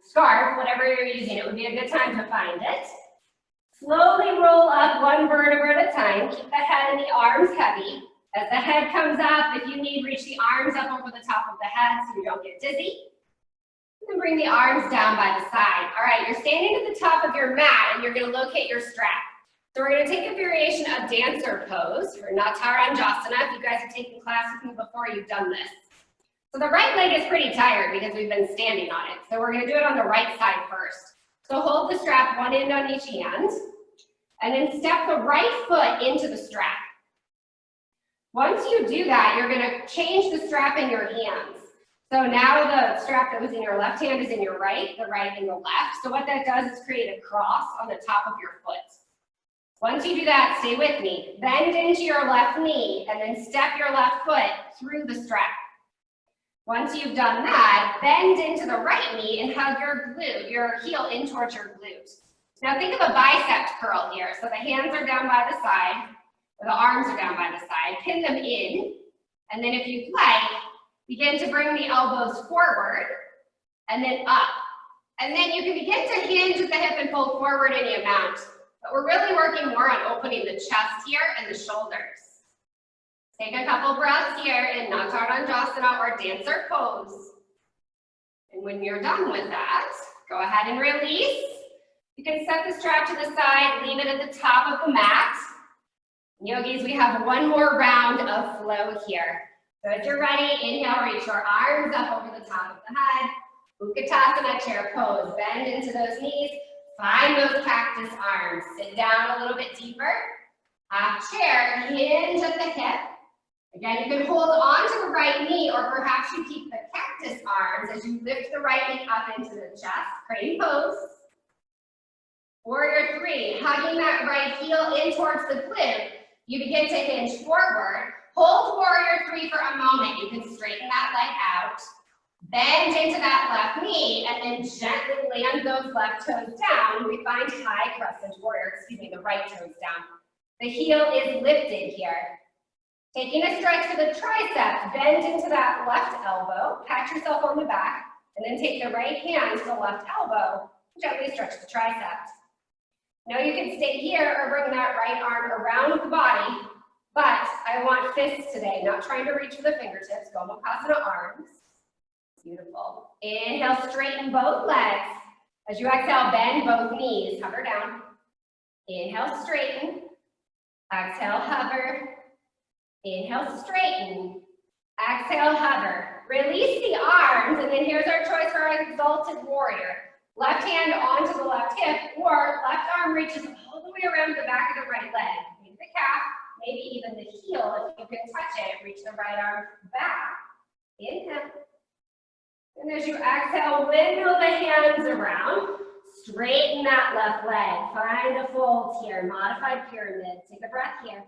scarf, whatever you're using. It would be a good time to find it. Slowly roll up one vertebra at a time. Keep the head and the arms heavy. As the head comes up, if you need, reach the arms up over the top of the head so you don't get dizzy. And then bring the arms down by the side. All right, you're standing at the top of your mat and you're going to locate your strap. So we're going to take a variation of dancer pose for Nataranjasana. If you guys have taken class with me before, you've done this. So the right leg is pretty tired because we've been standing on it. So we're going to do it on the right side first. So hold the strap one end on each hand and then step the right foot into the strap. Once you do that, you're going to change the strap in your hands. So now the strap that was in your left hand is in your right, the right in the left. So what that does is create a cross on the top of your foot. Once you do that, stay with me. Bend into your left knee and then step your left foot through the strap. Once you've done that, bend into the right knee and hug your glute, your heel in towards your glute. Now think of a bicep curl here. So the hands are down by the side, or the arms are down by the side. Pin them in, and then if you'd like, begin to bring the elbows forward and then up. And then you can begin to hinge at the hip and pull forward any amount. But we're really working more on opening the chest here and the shoulders. Take a couple breaths here in Natarandasana or dancer pose. And when you're done with that, go ahead and release. You can set the strap to the side, leave it at the top of the mat. Yogis, we have one more round of flow here. So as you're ready, inhale, reach your arms up over the top of the head. Utkatasana, chair pose. Bend into those knees. Find those cactus arms. Sit down a little bit deeper. Half chair, hinge at the hip. Again, you can hold on to the right knee, or perhaps you keep the cactus arms as you lift the right knee up into the chest. Crane pose. Warrior three, hugging that right heel in towards the glute. You begin to hinge forward. Hold warrior three for a moment. You can straighten that leg out. Bend into that left knee and then gently land those left toes down. We find high crescent warrior, the right toes down. The heel is lifted here. Taking a stretch for the triceps, bend into that left elbow, pat yourself on the back, and then take the right hand to the left elbow, gently stretch the triceps. Now you can stay here or bring that right arm around the body, but I want fists today, not trying to reach for the fingertips. Gomukhasana arms. Beautiful. Inhale, straighten both legs. As you exhale, bend both knees, hover down. Inhale, straighten. Exhale, hover. Inhale, straighten. Exhale, hover. Release the arms, and then here's our choice for our exalted warrior. Left hand onto the left hip, or left arm reaches all the way around the back of the right leg. Maybe the calf, maybe even the heel. If you can touch it, reach the right arm back. Inhale. And as you exhale, wiggle the hands around. Straighten that left leg. Find a fold here. Modified pyramid. Take a breath here.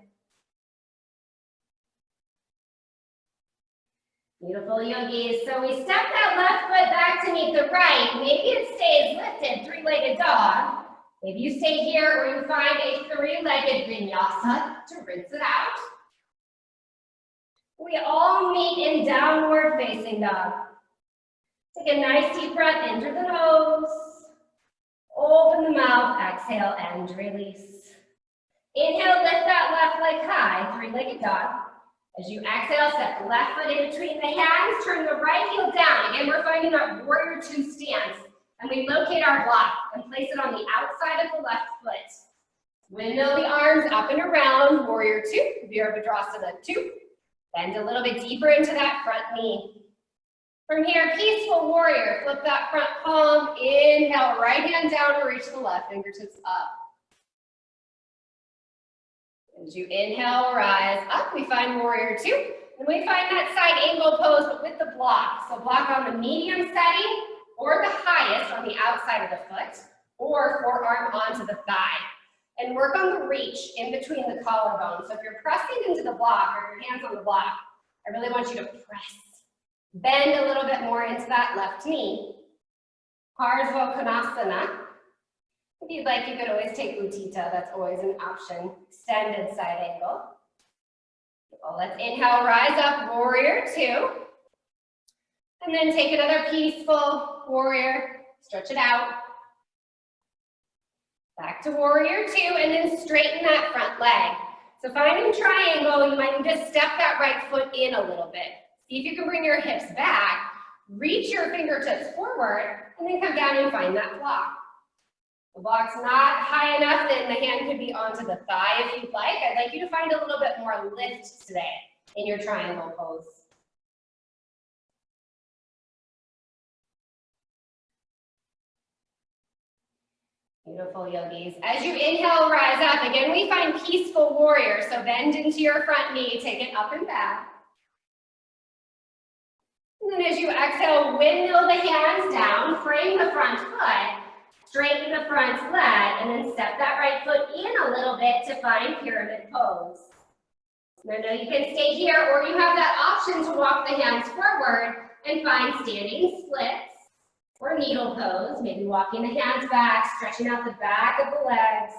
Beautiful, yogis. So we step that left foot back to meet the right. Maybe it stays lifted, three-legged dog. Maybe you stay here or you find a three-legged vinyasa to rinse it out. We all meet in downward facing dog. Take a nice deep breath in through the nose. Open the mouth, exhale and release. Inhale, lift that left leg high, three-legged dog. As you exhale, step the left foot in between the hands, turn the right heel down. Again, we're finding that warrior two stance. And we locate our block and place it on the outside of the left foot. Windmill the arms up and around, warrior two, Virabhadrasana two. Bend a little bit deeper into that front knee. From here, peaceful warrior, flip that front palm, inhale, right hand down to reach the left, fingertips up. As you inhale, rise up, we find warrior two. And we find that side angle pose, but with the block. So block on the medium setting, or the highest on the outside of the foot, or forearm onto the thigh. And work on the reach in between the collarbones. So if you're pressing into the block, or your hands on the block, I really want you to press. Bend a little bit more into that left knee. Parsva Konasana. If you'd like, you could always take Utthita. That's always an option. Extended side angle. Well, let's inhale, rise up, warrior two. And then take another peaceful warrior, stretch it out. Back to warrior two, and then straighten that front leg. So finding triangle, you might just step that right foot in a little bit. See if you can bring your hips back, reach your fingertips forward, and then come down and find that block. The block's not high enough, then the hand could be onto the thigh if you'd like. I'd like you to find a little bit more lift today in your triangle pose. Beautiful, yogis. As you inhale, rise up. Again, we find peaceful warrior. So bend into your front knee, take it up and back. And then as you exhale, windmill the hands down, frame the front foot, straighten the front leg, and then step that right foot in a little bit to find pyramid pose. Now you can stay here, or you have that option to walk the hands forward and find standing splits or needle pose, maybe walking the hands back, stretching out the back of the legs.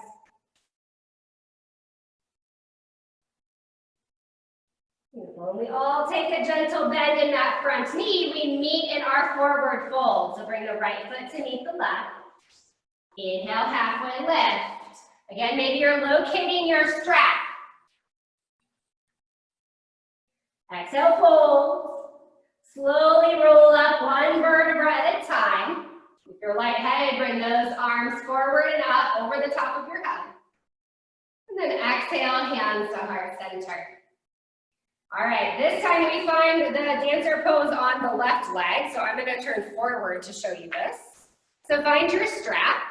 Beautiful. And we all take a gentle bend in that front knee. We meet in our forward fold. So bring the right foot to meet the left. Inhale, halfway lift. Again, maybe you're locating your strap. Exhale, fold. Slowly roll up one vertebra at a time. If you're lightheaded, bring those arms forward and up over the top of your head. And then exhale, hands to heart center. All right, this time we find the dancer pose on the left leg. So I'm going to turn forward to show you this. So find your strap.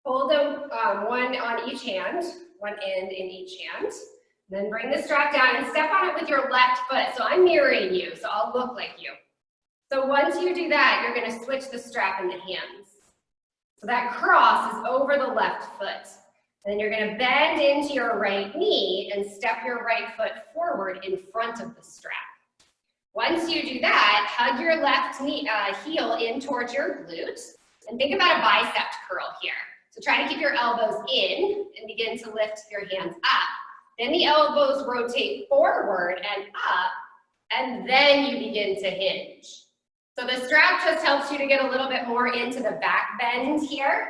Hold one on each hand, one end in each hand. Then bring the strap down and step on it with your left foot. So I'm mirroring you, so I'll look like you. So once you do that, you're going to switch the strap in the hands. So that cross is over the left foot. And then you're going to bend into your right knee and step your right foot forward in front of the strap. Once you do that, hug your left knee, heel in towards your glute. And think about a bicep curl here. So try to keep your elbows in and begin to lift your hands up. Then the elbows rotate forward and up, and then you begin to hinge. So the strap just helps you to get a little bit more into the back bend here.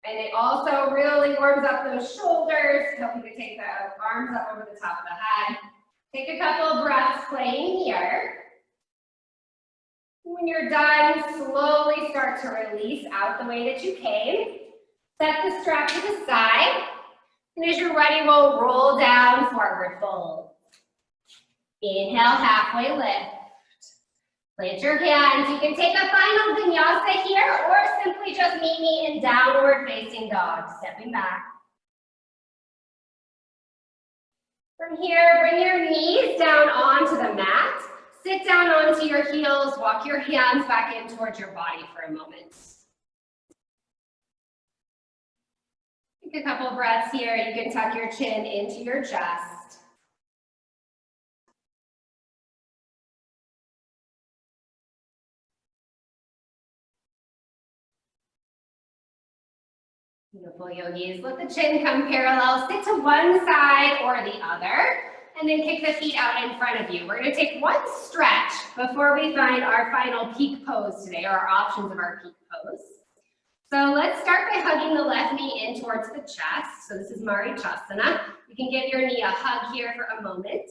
And it also really warms up those shoulders, help you to take the arms up over the top of the head. Take a couple of breaths playing here. When you're done, slowly start to release out the way that you came. Set the strap to the side. And as you're ready, we'll roll down, forward fold. Inhale, halfway lift. Plant your hands. You can take a final vinyasa here, or simply just meet me in downward facing dog, stepping back. From here, bring your knees down onto the mat. Sit down onto your heels. Walk your hands back in towards your body for a moment. Take a couple breaths here. You can tuck your chin into your chest. Beautiful, yogis. Let the chin come parallel. Sit to one side or the other, and then kick the feet out in front of you. We're going to take one stretch before we find our final peak pose today, or our options of our peak pose. So let's start by hugging the left knee in towards the chest. So this is Marichasana. You can give your knee a hug here for a moment.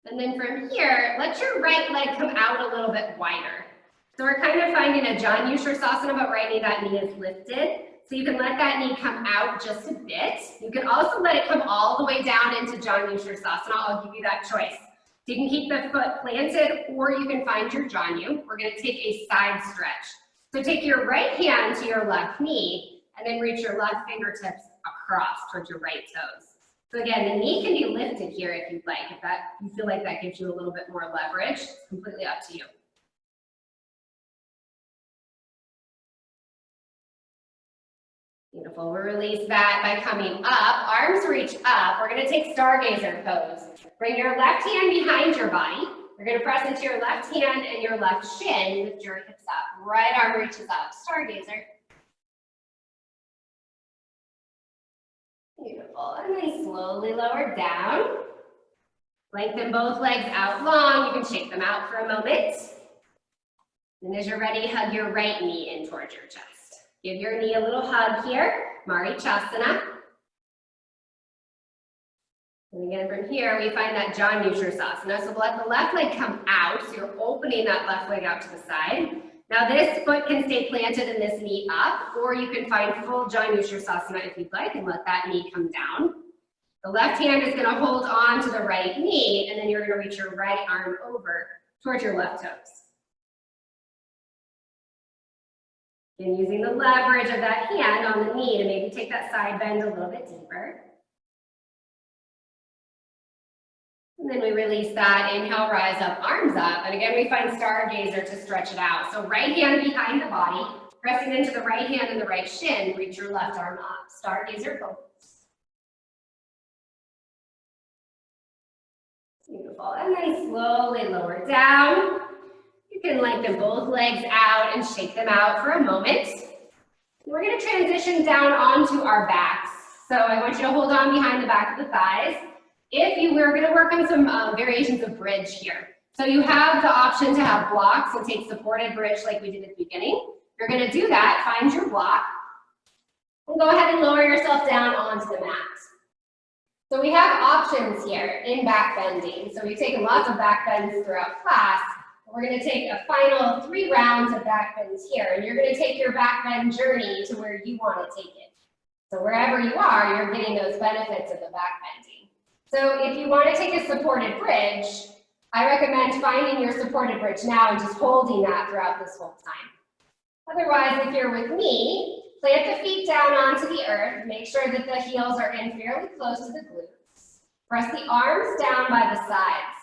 And then from here, let your right leg come out a little bit wider. So we're kind of finding a Janushirasana, but right knee, that knee is lifted. So you can let that knee come out just a bit. You can also let it come all the way down into Janushirasana. I'll give you that choice. So you can keep the foot planted, or you can find your Janu. We're going to take a side stretch. So take your right hand to your left knee, and then reach your left fingertips across towards your right toes. So again, the knee can be lifted here if you'd like. If you feel like that gives you a little bit more leverage, it's completely up to you. Beautiful. We'll release that by coming up. Arms reach up. We're going to take stargazer pose. Bring your left hand behind your body. You're going to press into your left hand and your left shin. Lift your hips up. Right arm reaches up. Stargazer. Beautiful. And then slowly lower down. Lengthen both legs out long. You can shake them out for a moment. And as you're ready, hug your right knee in towards your chest. Give your knee a little hug here, Marichasana. And again, from here, we find that Janushirasana. So let the left leg come out, so you're opening that left leg out to the side. Now this foot can stay planted and this knee up, or you can find full Janushirasana if you'd like, and let that knee come down. The left hand is gonna hold on to the right knee, and then you're gonna reach your right arm over towards your left toes. And using the leverage of that hand on the knee to maybe take that side bend a little bit deeper. then we release that. Inhale, rise up, arms up. And again, we find stargazer to stretch it out. So right hand behind the body, pressing into the right hand and the right shin, reach your left arm up. Stargazer pose. Beautiful. And then slowly lower down. You can lengthen both legs out and shake them out for a moment. We're going to transition down onto our backs. So I want you to hold on behind the back of the thighs. We're going to work on some variations of bridge here. So you have the option to have blocks and take supported bridge like we did at the beginning. You're going to do that, find your block, and go ahead and lower yourself down onto the mat. So we have options here in back bending. So we've taken lots of back bends throughout class. We're going to take a final 3 rounds of back bends here, and you're going to take your back bend journey to where you want to take it. So wherever you are, you're getting those benefits of the back bending. So if you want to take a supported bridge, I recommend finding your supported bridge now and just holding that throughout this whole time. Otherwise, if you're with me, plant the feet down onto the earth. Make sure that the heels are in fairly close to the glutes. Press the arms down by the sides.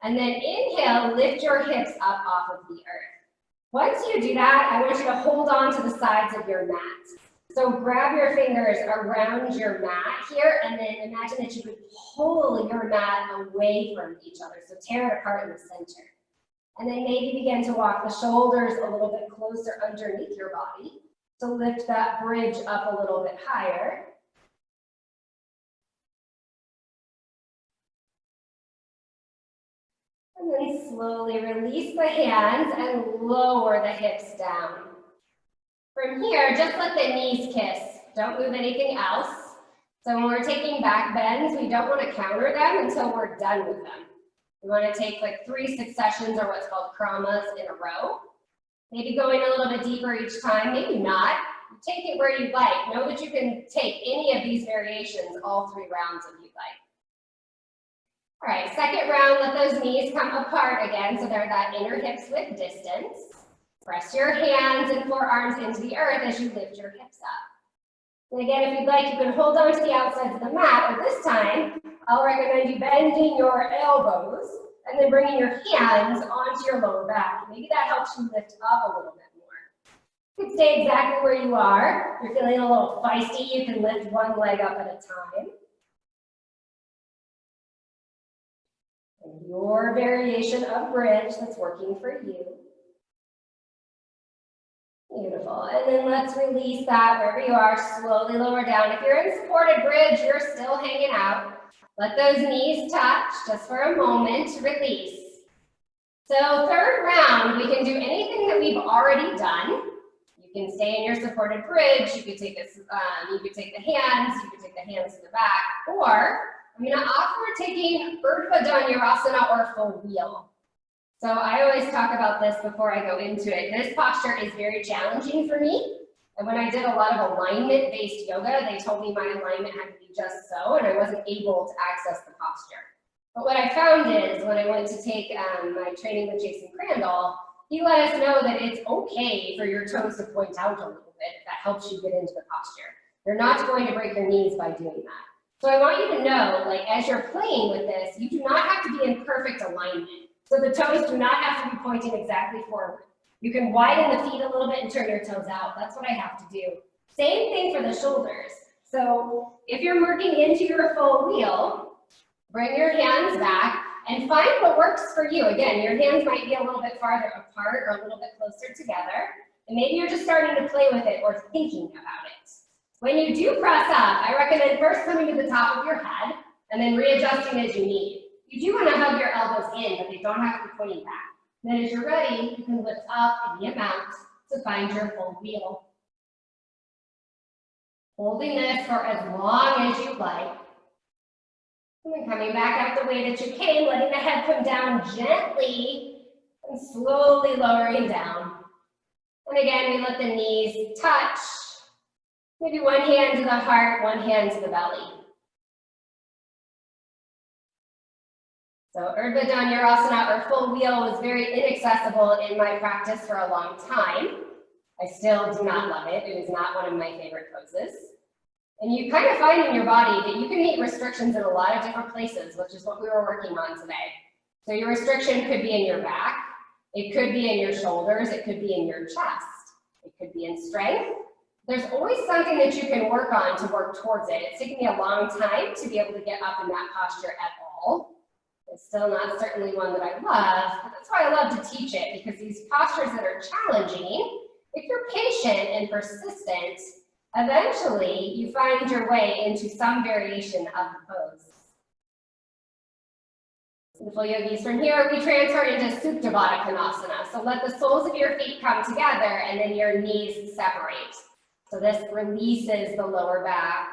And then inhale, lift your hips up off of the earth. Once you do that, I want you to hold on to the sides of your mat. So grab your fingers around your mat here, and then imagine that you would pull your mat away from each other. So tear it apart in the center. And then maybe begin to walk the shoulders a little bit closer underneath your body. So lift that bridge up a little bit higher. And then slowly release the hands and lower the hips down. From here, just let the knees kiss. Don't move anything else. So when we're taking back bends, we don't want to counter them until we're done with them. We want to take like 3 successions or what's called kramas in a row. Maybe going a little bit deeper each time, maybe not. Take it where you like. Know that you can take any of these variations all 3 rounds if you'd like. All right, second round, let those knees come apart again so they're that inner hips width distance. Press your hands and forearms into the earth as you lift your hips up. And again, if you'd like, you can hold on to the outsides of the mat, but this time, I'll recommend you bending your elbows and then bringing your hands onto your lower back. Maybe that helps you lift up a little bit more. You can stay exactly where you are. If you're feeling a little feisty, you can lift one leg up at a time. And your variation of bridge that's working for you. Beautiful. And then let's release that wherever you are. Slowly lower down. If you're in supported bridge, you're still hanging out. Let those knees touch just for a moment to release. So third round, we can do anything that we've already done. You can stay in your supported bridge. You could take the hands. You could take the hands to the back. Or I'm going to offer taking Urdhva Dhanurasana or full wheel. So I always talk about this before I go into it. This posture is very challenging for me. And when I did a lot of alignment-based yoga, they told me my alignment had to be just so, and I wasn't able to access the posture. But what I found is when I went to take my training with Jason Crandall, he let us know that it's okay for your toes to point out a little bit if that helps you get into the posture. You're not going to break your knees by doing that. So I want you to know, like as you're playing with this, you do not have to be in perfect alignment. So the toes do not have to be pointing exactly forward. You can widen the feet a little bit and turn your toes out. That's what I have to do. Same thing for the shoulders. So if you're working into your full wheel, bring your hands back and find what works for you. Again, your hands might be a little bit farther apart or a little bit closer together. And maybe you're just starting to play with it or thinking about it. When you do press up, I recommend first coming to the top of your head and then readjusting as you need. You do want to hug your elbows in, but they don't have to be pointing back. Then as you're ready, you can lift up any amount to find your full wheel. Holding this for as long as you like. And then coming back out the way that you came, letting the head come down gently and slowly lowering down. And again, we let the knees touch. Maybe one hand to the heart, one hand to the belly. So Urdhva Dhanurasana or full wheel was very inaccessible in my practice for a long time. I still do not love it. It is not one of my favorite poses. And you kind of find in your body that you can meet restrictions in a lot of different places, which is what we were working on today. So your restriction could be in your back, it could be in your shoulders, it could be in your chest, it could be in strength. There's always something that you can work on to work towards it. It's taken me a long time to be able to get up in that posture at all. It's still not certainly one that I love, but that's why I love to teach it, because these postures that are challenging, if you're patient and persistent, eventually you find your way into some variation of the pose. Beautiful yogis, from here we transfer into Supta Baddha Konasana. So let the soles of your feet come together and then your knees separate. So this releases the lower back.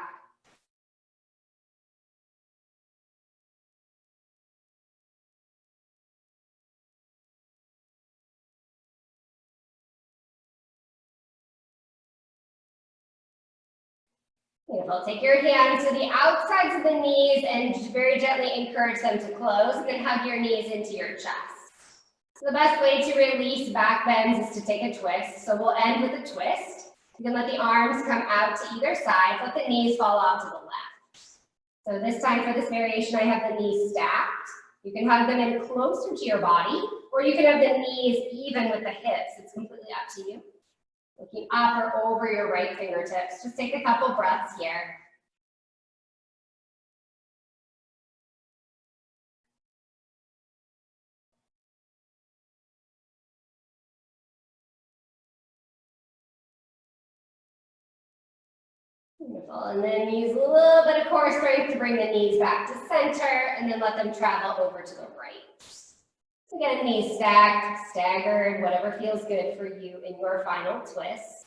Beautiful. Take your hands to the outsides of the knees and just very gently encourage them to close, and then hug your knees into your chest. So the best way to release back bends is to take a twist. So we'll end with a twist. You can let the arms come out to either side, let the knees fall off to the left. So this time for this variation, I have the knees stacked. You can hug them in closer to your body, or you can have the knees even with the hips. It's completely up to you. Looking up or over your right fingertips. Just take a couple breaths here. Beautiful, and then use a little bit of core strength to bring the knees back to center, and then let them travel over to the right. Again, knees stacked, staggered, whatever feels good for you in your final twist.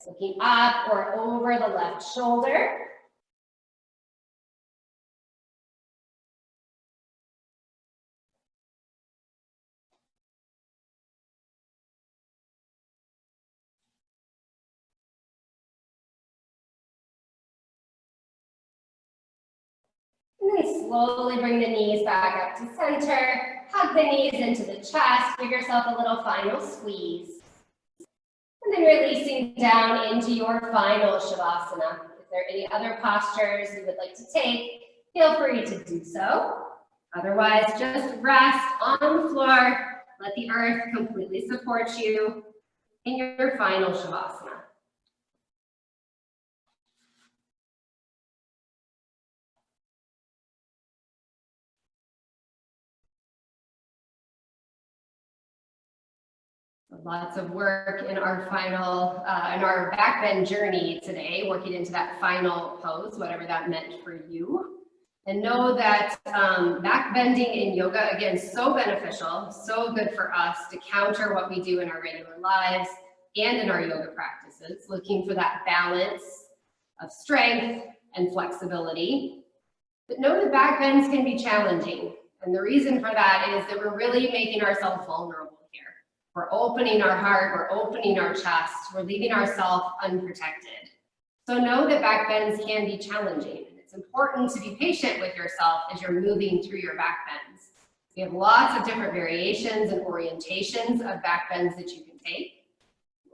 Looking up or over the left shoulder. And then slowly bring the knees back up to center. Hug the knees into the chest. Give yourself a little final squeeze. And then releasing down into your final Shavasana. If there are any other postures you would like to take, feel free to do so. Otherwise, just rest on the floor. Let the earth completely support you in your final Shavasana. Lots of work in our final, in our back bend journey today, working into that final pose, whatever that meant for you. And know that back bending in yoga, again, so beneficial, so good for us to counter what we do in our regular lives and in our yoga practices, looking for that balance of strength and flexibility. But know that back bends can be challenging. And the reason for that is that we're really making ourselves vulnerable here. We're opening our heart, we're opening our chest, we're leaving ourselves unprotected. So know that back bends can be challenging. It's important to be patient with yourself as you're moving through your back bends. We have lots of different variations and orientations of back bends that you can take.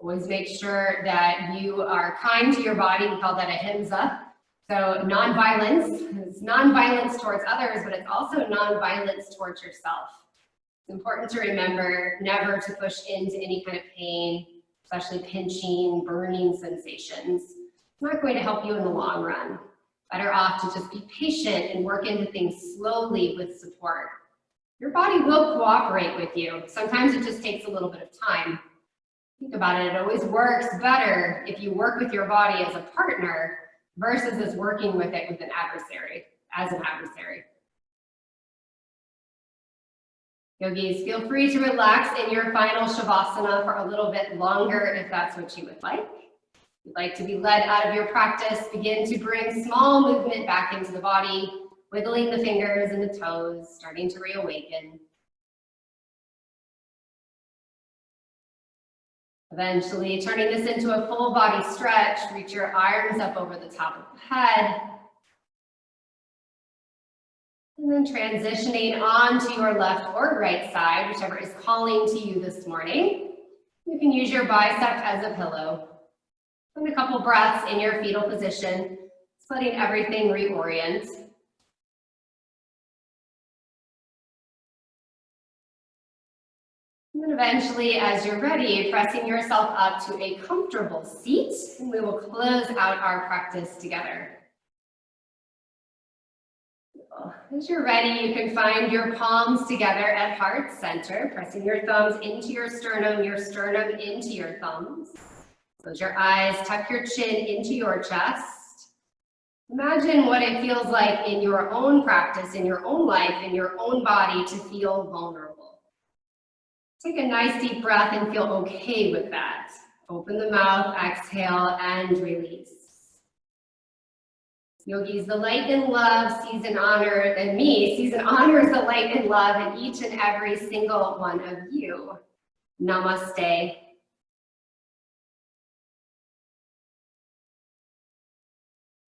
Always make sure that you are kind to your body. We call that ahimsa. So non-violence. It's non-violence towards others, but it's also non-violence towards yourself. It's important to remember never to push into any kind of pain, especially pinching, burning sensations. It's not going to help you in the long run. Better off to just be patient and work into things slowly with support. Your body will cooperate with you. Sometimes it just takes a little bit of time. Think about it, it always works better if you work with your body as a partner versus as working with it with an adversary, as an adversary. Yogis, feel free to relax in your final Shavasana for a little bit longer if that's what you would like. If you'd like to be led out of your practice, begin to bring small movement back into the body, wiggling the fingers and the toes, starting to reawaken. Eventually, turning this into a full body stretch, reach your arms up over the top of the head. And then transitioning onto your left or right side, whichever is calling to you this morning. You can use your bicep as a pillow. And a couple breaths in your fetal position, Just letting everything reorient. And then eventually, as you're ready, pressing yourself up to a comfortable seat, and we will close out our practice together. As you're ready, you can find your palms together at heart center, pressing your thumbs into your sternum into your thumbs. Close your eyes, tuck your chin into your chest. Imagine what it feels like in your own practice, in your own life, in your own body to feel vulnerable. Take a nice deep breath and feel okay with that. Open the mouth, exhale, and release. Yogis, the light and love sees and honors, and me sees and honors the light and love in each and every single one of you. Namaste.